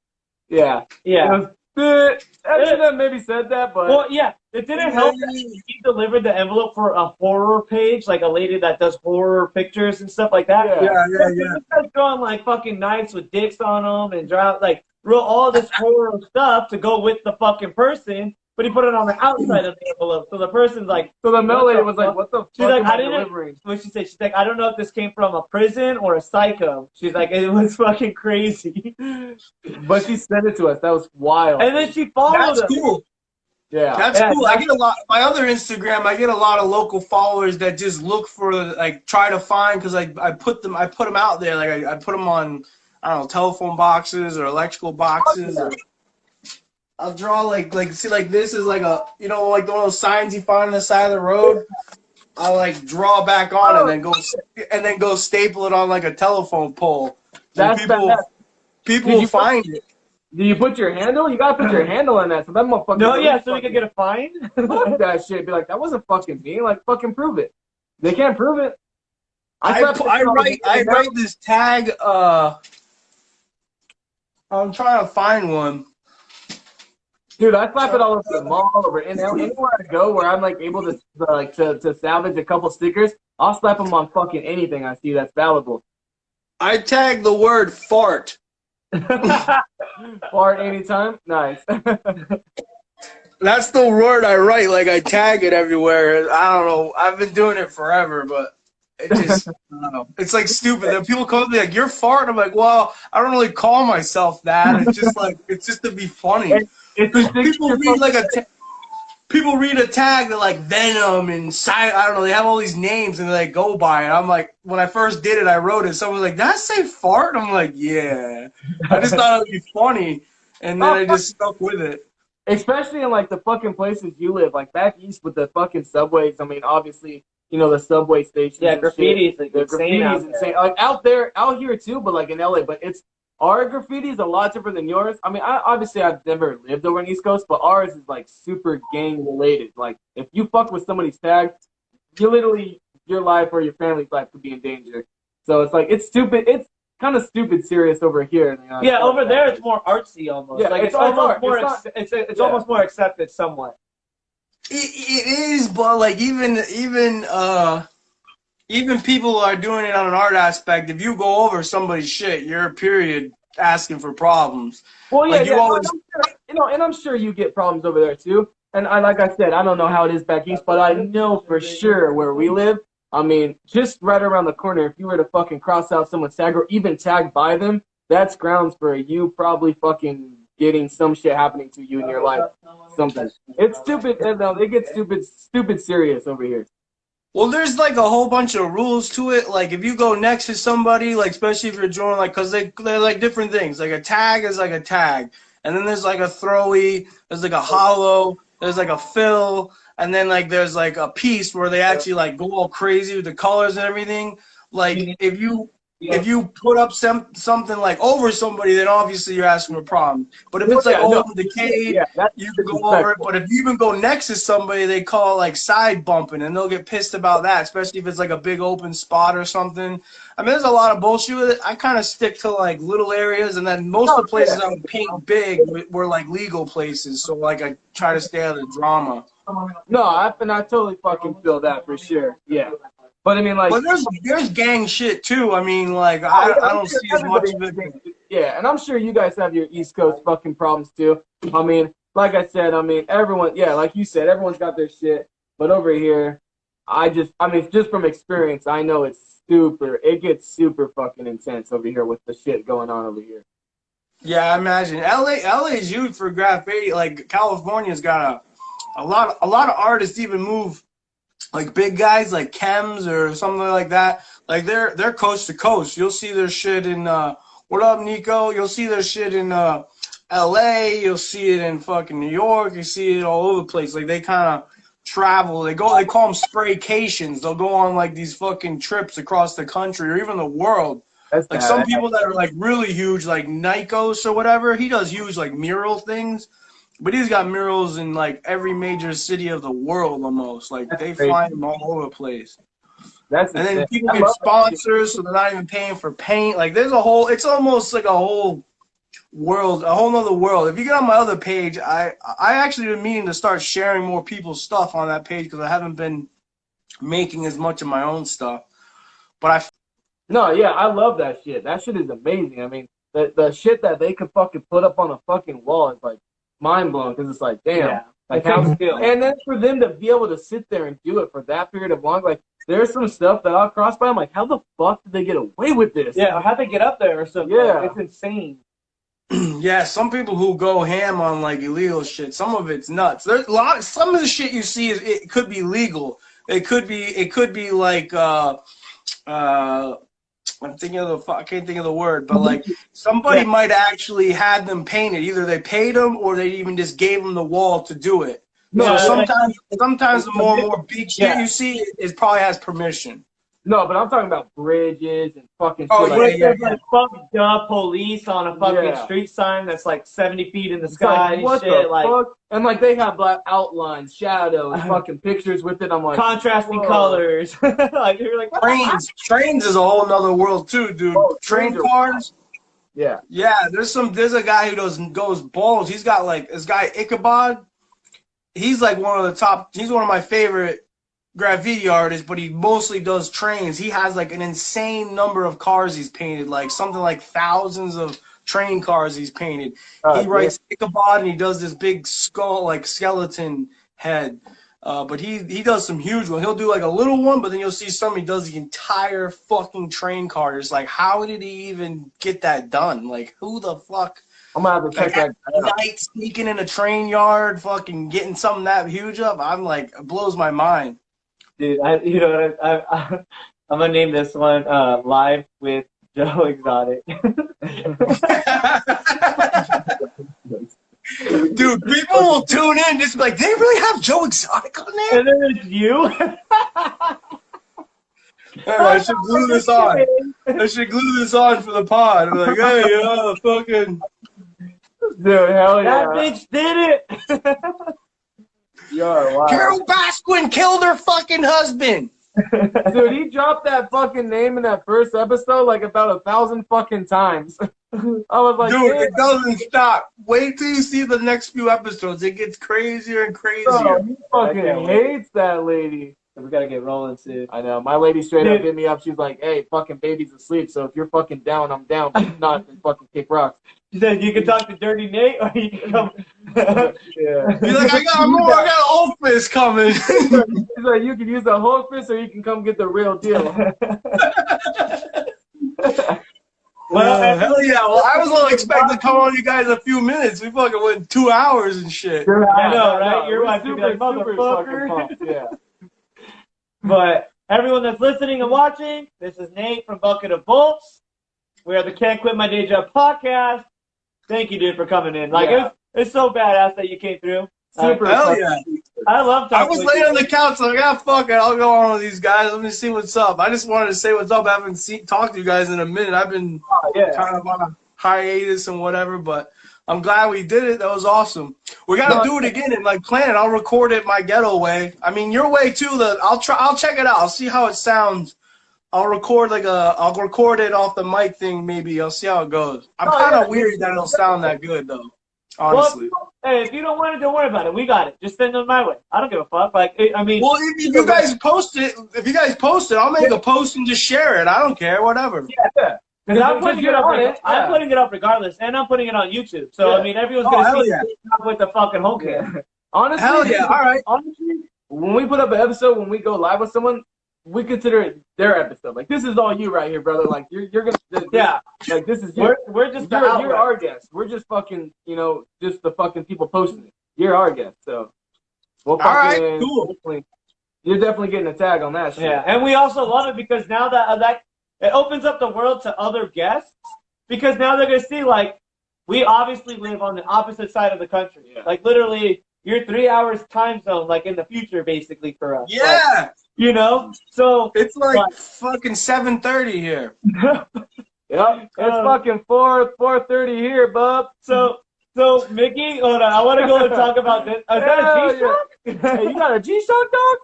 Yeah. Yeah. I should have maybe said that, but well, yeah, it didn't help that he delivered the envelope for a horror page, like a lady that does horror pictures and stuff like that. Yeah. This guy's drawing like fucking knives with dicks on them and wrote all this horror stuff to go with the fucking person, but he put it on the outside of the envelope. So the person's like, so the mail lady was like, what the fuck she's like, am I delivering? What she said, she's like, I don't know if this came from a prison or a psycho. She's like, it was fucking crazy. But she sent it to us. That was wild. And then she followed us. That's cool. Yeah. That's cool. I get a lot. My other Instagram, I get a lot of local followers that just look for, like, try to find, because I put them out there. Like I put them on, I don't know, telephone boxes or electrical boxes. Or I'll draw like see, like this is like a, you know, like one of those signs you find on the side of the road. I'll like draw back on and then go staple it on like a telephone pole. That's people will find it. Do you put your handle? You gotta put your handle in that, so that motherfucker. No, yeah, so we could get a fine. Fuck that shit. Be like, that wasn't fucking me. Like, fucking prove it. They can't prove it. I write this tag. I'm trying to find one. Dude, I slap it all over the mall, over anywhere I go where I'm like able to salvage a couple stickers. I'll slap them on fucking anything I see that's valuable. I tag the word fart. Fart anytime? Nice. That's the word I write. Like, I tag it everywhere. I don't know. I've been doing it forever, but it just, I don't know. It's like stupid. Then people call me like, you're fart. I'm like, well, I don't really call myself that. It's just like, it's just to be funny. People read a tag that like Venom and I don't know, they have all these names and they go by it. I'm like, when I first did it, I wrote it. Someone was like, did I say fart? I'm like, yeah. I just thought it would be funny, and then I just stuck with it. Especially in like the fucking places you live, like back east with the fucking subways. I mean, obviously, you know, the subway stations. Yeah, graffiti's like insane. Like out here too, but like in LA. But our graffiti is a lot different than yours. I mean, obviously I've never lived over in East Coast, but ours is like super gang related. Like if you fuck with somebody's tag, you literally, your life or your family's life could be in danger. So it's like, it's stupid. It's kind of stupid serious over here. You know, yeah, over there it's more artsy almost. Yeah, like it's almost more. It's almost more accepted somewhat. It is, but like even people are doing it on an art aspect. If you go over somebody's shit, you're period asking for problems. Well, yeah, like, always, and I'm sure you get problems over there too. And like I said, I don't know how it is back east, but I know for sure where we live. I mean, just right around the corner, if you were to fucking cross out someone's tag or even tag by them, that's grounds for you probably fucking getting some shit happening to you in your life. Something. It's stupid. They get stupid serious over here. Well, there's like a whole bunch of rules to it. Like if you go next to somebody, like especially if you're drawing, like, cause they're like different things. Like a tag is like a tag, and then there's like a throwy, there's like a hollow, there's like a fill, and then like there's like a piece where they actually like go all crazy with the colors and everything. Like if you put up something like over somebody, then obviously you're asking for problems. But if it's like decayed, you can go over it. But if you even go next to somebody, they call it like side bumping, and they'll get pissed about that, especially if it's like a big open spot or something. I mean, there's a lot of bullshit with it. I kind of stick to like little areas, and then most of the places I would paint big were like legal places. So like I try to stay out of the drama. No, I totally fucking feel that for sure. Yeah. But I mean, like, but there's gang shit too. I mean, like, I don't see as much of it. Yeah, and I'm sure you guys have your East Coast fucking problems too. I mean, like I said, everyone, yeah, like you said, everyone's got their shit. But over here, just from experience, I know it gets super fucking intense over here with the shit going on over here. Yeah, I imagine LA is huge for graffiti. Like California's got a lot of artists even move. Like big guys like Chems or something like that, like they're coast to coast. You'll see their shit in what up, Nico? You'll see their shit in L.A., you'll see it in fucking New York, you see it all over the place. Like, they kind of travel. They call them spraycations. They'll go on, like, these fucking trips across the country or even the world. That's Like, bad. some people that are, like, really huge, like Nikos or whatever, he does huge, like, mural things. But he's got murals in, like, every major city of the world almost. Like, they crazy. fly them all over the place. That's And then insane. people I get love that sponsors, so they're not even paying for paint. Like, there's a whole, it's almost like a whole world, a whole nother world. If you get on my other page, I actually been meaning to start sharing more people's stuff on that page because I haven't been making as much of my own stuff. But No, yeah, I love that shit. That shit is amazing. I mean, the shit that they could fucking put up on a fucking wall is like mind blowing because it's like, damn. Yeah. Like It takes how, skill. and then for them to be able to sit there and do it for that period of long, like there's some stuff that I'll cross by. I'm like, how the fuck did they get away with this? Yeah, how'd they get up there or something? Yeah. It's insane. yeah, some people who go ham on like illegal shit, some of it's nuts. There's a lot. Some of the shit you see is it could be legal. It could be like I'm thinking of I can't think of the word, but like somebody might actually had them painted. Either they paid them or they even just gave them the wall to do it. No, So like- sometimes the more big shit Yeah. you see, it probably has permission. No, but I'm talking about bridges and fucking Oh, shit. yeah, like, yeah. There's like fucked up police on a fucking Yeah. street sign that's like 70 feet in the It's sky like, and what shit. the Like fuck? And like they have black outlines, shadows, fucking pictures with it. I'm like, contrasting whoa. colors. Like you're like Trains is a whole nother world too, dude. Oh, Train trains are- cars. yeah. Yeah, there's a guy who goes balls. He's got like this guy Ichabod. He's like one of the top. He's one of my favorite graffiti artists, but he mostly does trains. He has like an insane number of cars he's painted, like something like thousands of train cars he's painted. He writes Ichabod and he does this big skull, like skeleton head. But he does some huge ones. He'll do like a little one, but then you'll see some he does the entire fucking train car. It's like, how did he even get that done? Like, who the fuck? I'm gonna have to check that out. Night sneaking in a train yard, fucking getting something that huge up. I'm like, it blows my mind. dude, I'm gonna name this one Live with Joe Exotic. Dude, people will tune in just be like, they really have Joe Exotic on there? And then there's you. I should glue this on. I should glue this on for the pod. I'm like, hey, fucking. Dude, hell yeah. That bitch did it. Yo, wow. Carol Baskin killed her fucking husband. Dude, he dropped that fucking name in that first episode like about 1,000 fucking times. I was like, Dude, damn, it doesn't stop. Wait till you see the next few episodes. It gets crazier and crazier. bro, he fucking can't wait. hates that lady. We gotta get rolling soon. I know. My lady straight up Dude. hit me up. She's like, hey, fucking baby's asleep, so if you're fucking down, I'm down. But if not, then fucking kick rocks. She said you can talk to Dirty Nate or you can come. Yeah. He's like, I got more. I got Old Fist coming. She's like, you can use the Hulk fist or you can come get the real deal. Well, hell yeah. Well, I was only expecting to come on you guys a few minutes. We fucking went 2 hours and shit. I know, right? Your We're wife would be like, super "Motherfucker." fucking pumped. Yeah. But everyone that's listening and watching, this is Nate from Bucket of Bolts. We are the Can't Quit My Day Job podcast. Thank you, dude, for coming in. Like, Yeah. it's so badass that you came through. Super Hell fucking- yeah. I love talking I was with laying you. on the couch like, fuck it. I'll go on with these guys. Let me see what's up. I just wanted to say what's up. I haven't talked to you guys in a minute. I've been Yeah. kind of on a hiatus and whatever, but I'm glad we did it. That was awesome. We gotta do it again and like plan it. I'll record it my ghetto way. I mean your way too. I'll check it out. I'll see how it sounds. I'll record it off the mic thing maybe. I'll see how it goes. I'm kind of weird that it'll sound that good though. Honestly. Hey, if you don't want it, don't worry about it. We got it. Just send it my way. I don't give a fuck. Like, I mean, Well, if you guys post it, I'll make a post and just share it. I don't care, whatever. because I'm putting it up. Yeah. I'm putting it up regardless, and I'm putting it on YouTube. So Yeah. I mean, everyone's Oh, gonna hell see yeah. me with the fucking home cam. Honestly, Hell yeah, all right. Honestly, when we put up an episode, when we go live with someone, we consider it their episode. Like, this is all you right here, brother. Like, you're gonna, Yeah, like, this is you. we're just the You're outlet. our guest. We're just fucking, just the fucking people posting it. You're our guest, so we'll All right, fucking, cool. You're definitely getting a tag on that shit. Yeah, and we also love it because now that it opens up the world to other guests because now they're gonna see like we obviously live on the opposite side of the country. Yeah. Like literally, you're 3 hours time zone, like in the future, basically for us. Yeah, Like, you know. So it's like But- fucking 7:30 here. Yep. It's fucking 4:30 here, bub. so Mickey, hold on, I want to go and talk about this. Is that Hell a G-Shock? Hey, you got a G-Shock, dog?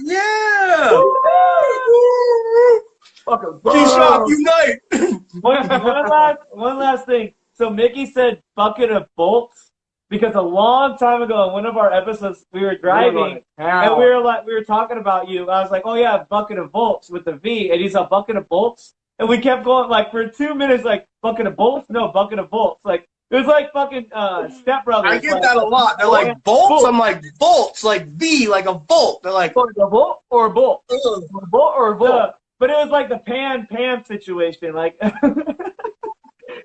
Yeah. Fucking G-Shock unite. One last thing. So Mickey said bucket of bolts because a long time ago in one of our episodes we were driving and we were talking about you. I was like, oh yeah, bucket of bolts with the V, and he's a bucket of bolts, and we kept going like for 2 minutes, like bucket of bolts, no bucket of bolts, like it was like fucking Step Brothers. I get like, that a lot. They're like bolts. I'm like volts, like V, like a volt. They're like A bolt or a bolt? A bolt or a bolt? But it was like the Pam situation, like.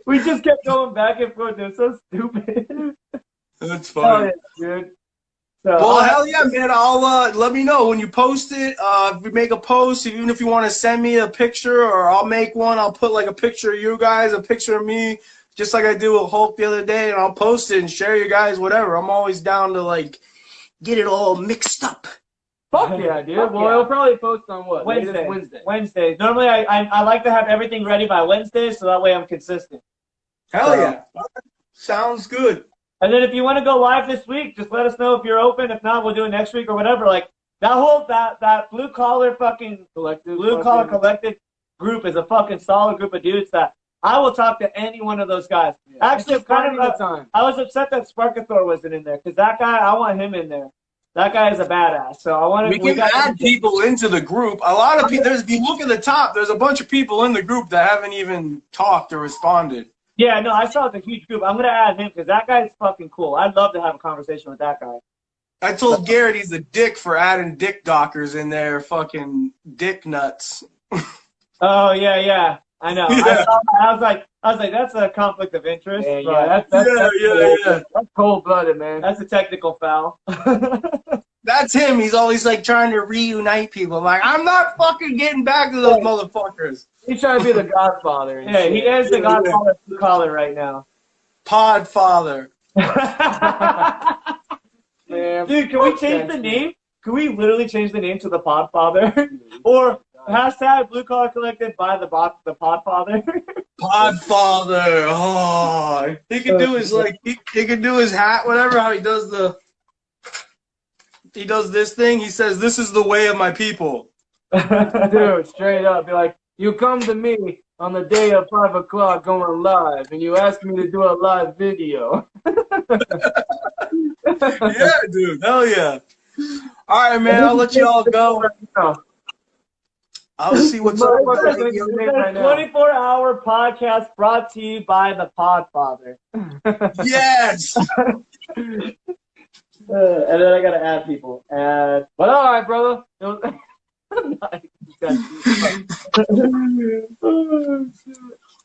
We just kept going back and forth. It was so stupid. that's Oh, funny. yeah, dude. So, Well, hell yeah, man! I'll let me know when you post it. If we make a post, even if you want to send me a picture, or I'll make one. I'll put like a picture of you guys, a picture of me, just like I did with Hulk the other day, and I'll post it and share you guys whatever. I'm always down to like get it all mixed up. Fuck yeah, dude. Fuck Well, yeah. it'll probably post on what? Wednesday. Latest Wednesday. Wednesdays. Normally, I like to have everything ready by Wednesday, so that way I'm consistent. Hell So- yeah, sounds good. And then if you want to go live this week, just let us know if you're open. If not, we'll do it next week or whatever. Like that blue collar fucking collective group is a fucking solid group of dudes that I will talk to any one of those guys. Actually, It's kind finding of the time. I was upset that Sparkathor wasn't in there because that guy, I want him in there. That guy is a badass. So I want to. We can add people into the group. A lot of people. If you look at the top, there's a bunch of people in the group that haven't even talked or responded. Yeah, no, I saw it's a huge group. I'm gonna add him because that guy's fucking cool. I'd love to have a conversation with that guy. I told Garrett he's a dick for adding dick dockers in there, fucking dick nuts. Oh yeah, I know. Yeah. I was like, that's a conflict of interest. Yeah, but that's cold-blooded, man. That's a technical foul. That's him. He's always like trying to reunite people. Like, I'm not fucking getting back to those motherfuckers. He's trying to be the Godfather. And Yeah, he shit. is the Godfather blue collar right now. Podfather. Man, Dude, can we fuck change that the shit. name? Can we literally change the name to the Podfather? Or hashtag Blue Collar Collective by the Podfather? Podfather. Oh, he can do his like he can do his hat, whatever. How he does this thing. He says, "This is the way of my people." Dude, straight up. Be like, you come to me on the day of 5 o'clock going live, and you ask me to do a live video. Yeah, dude. Hell yeah. All right, man. I'll let you all go. I'll see what's up with that radio. It's a 24-hour podcast brought to you by the Podfather. Yes. And then I gotta add people. Add. But all right, brother. It was-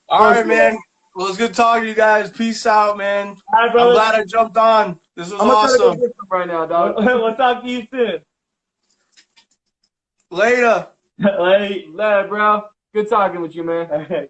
All right, man. Well, it's good talking to you guys. Peace out, man. All right, I'm brother. glad I jumped on. This was I'm gonna try to awesome. go get some right now, dog. We'll talk to you soon. Later. Like, Later, bro. Good talking with you, man. all right.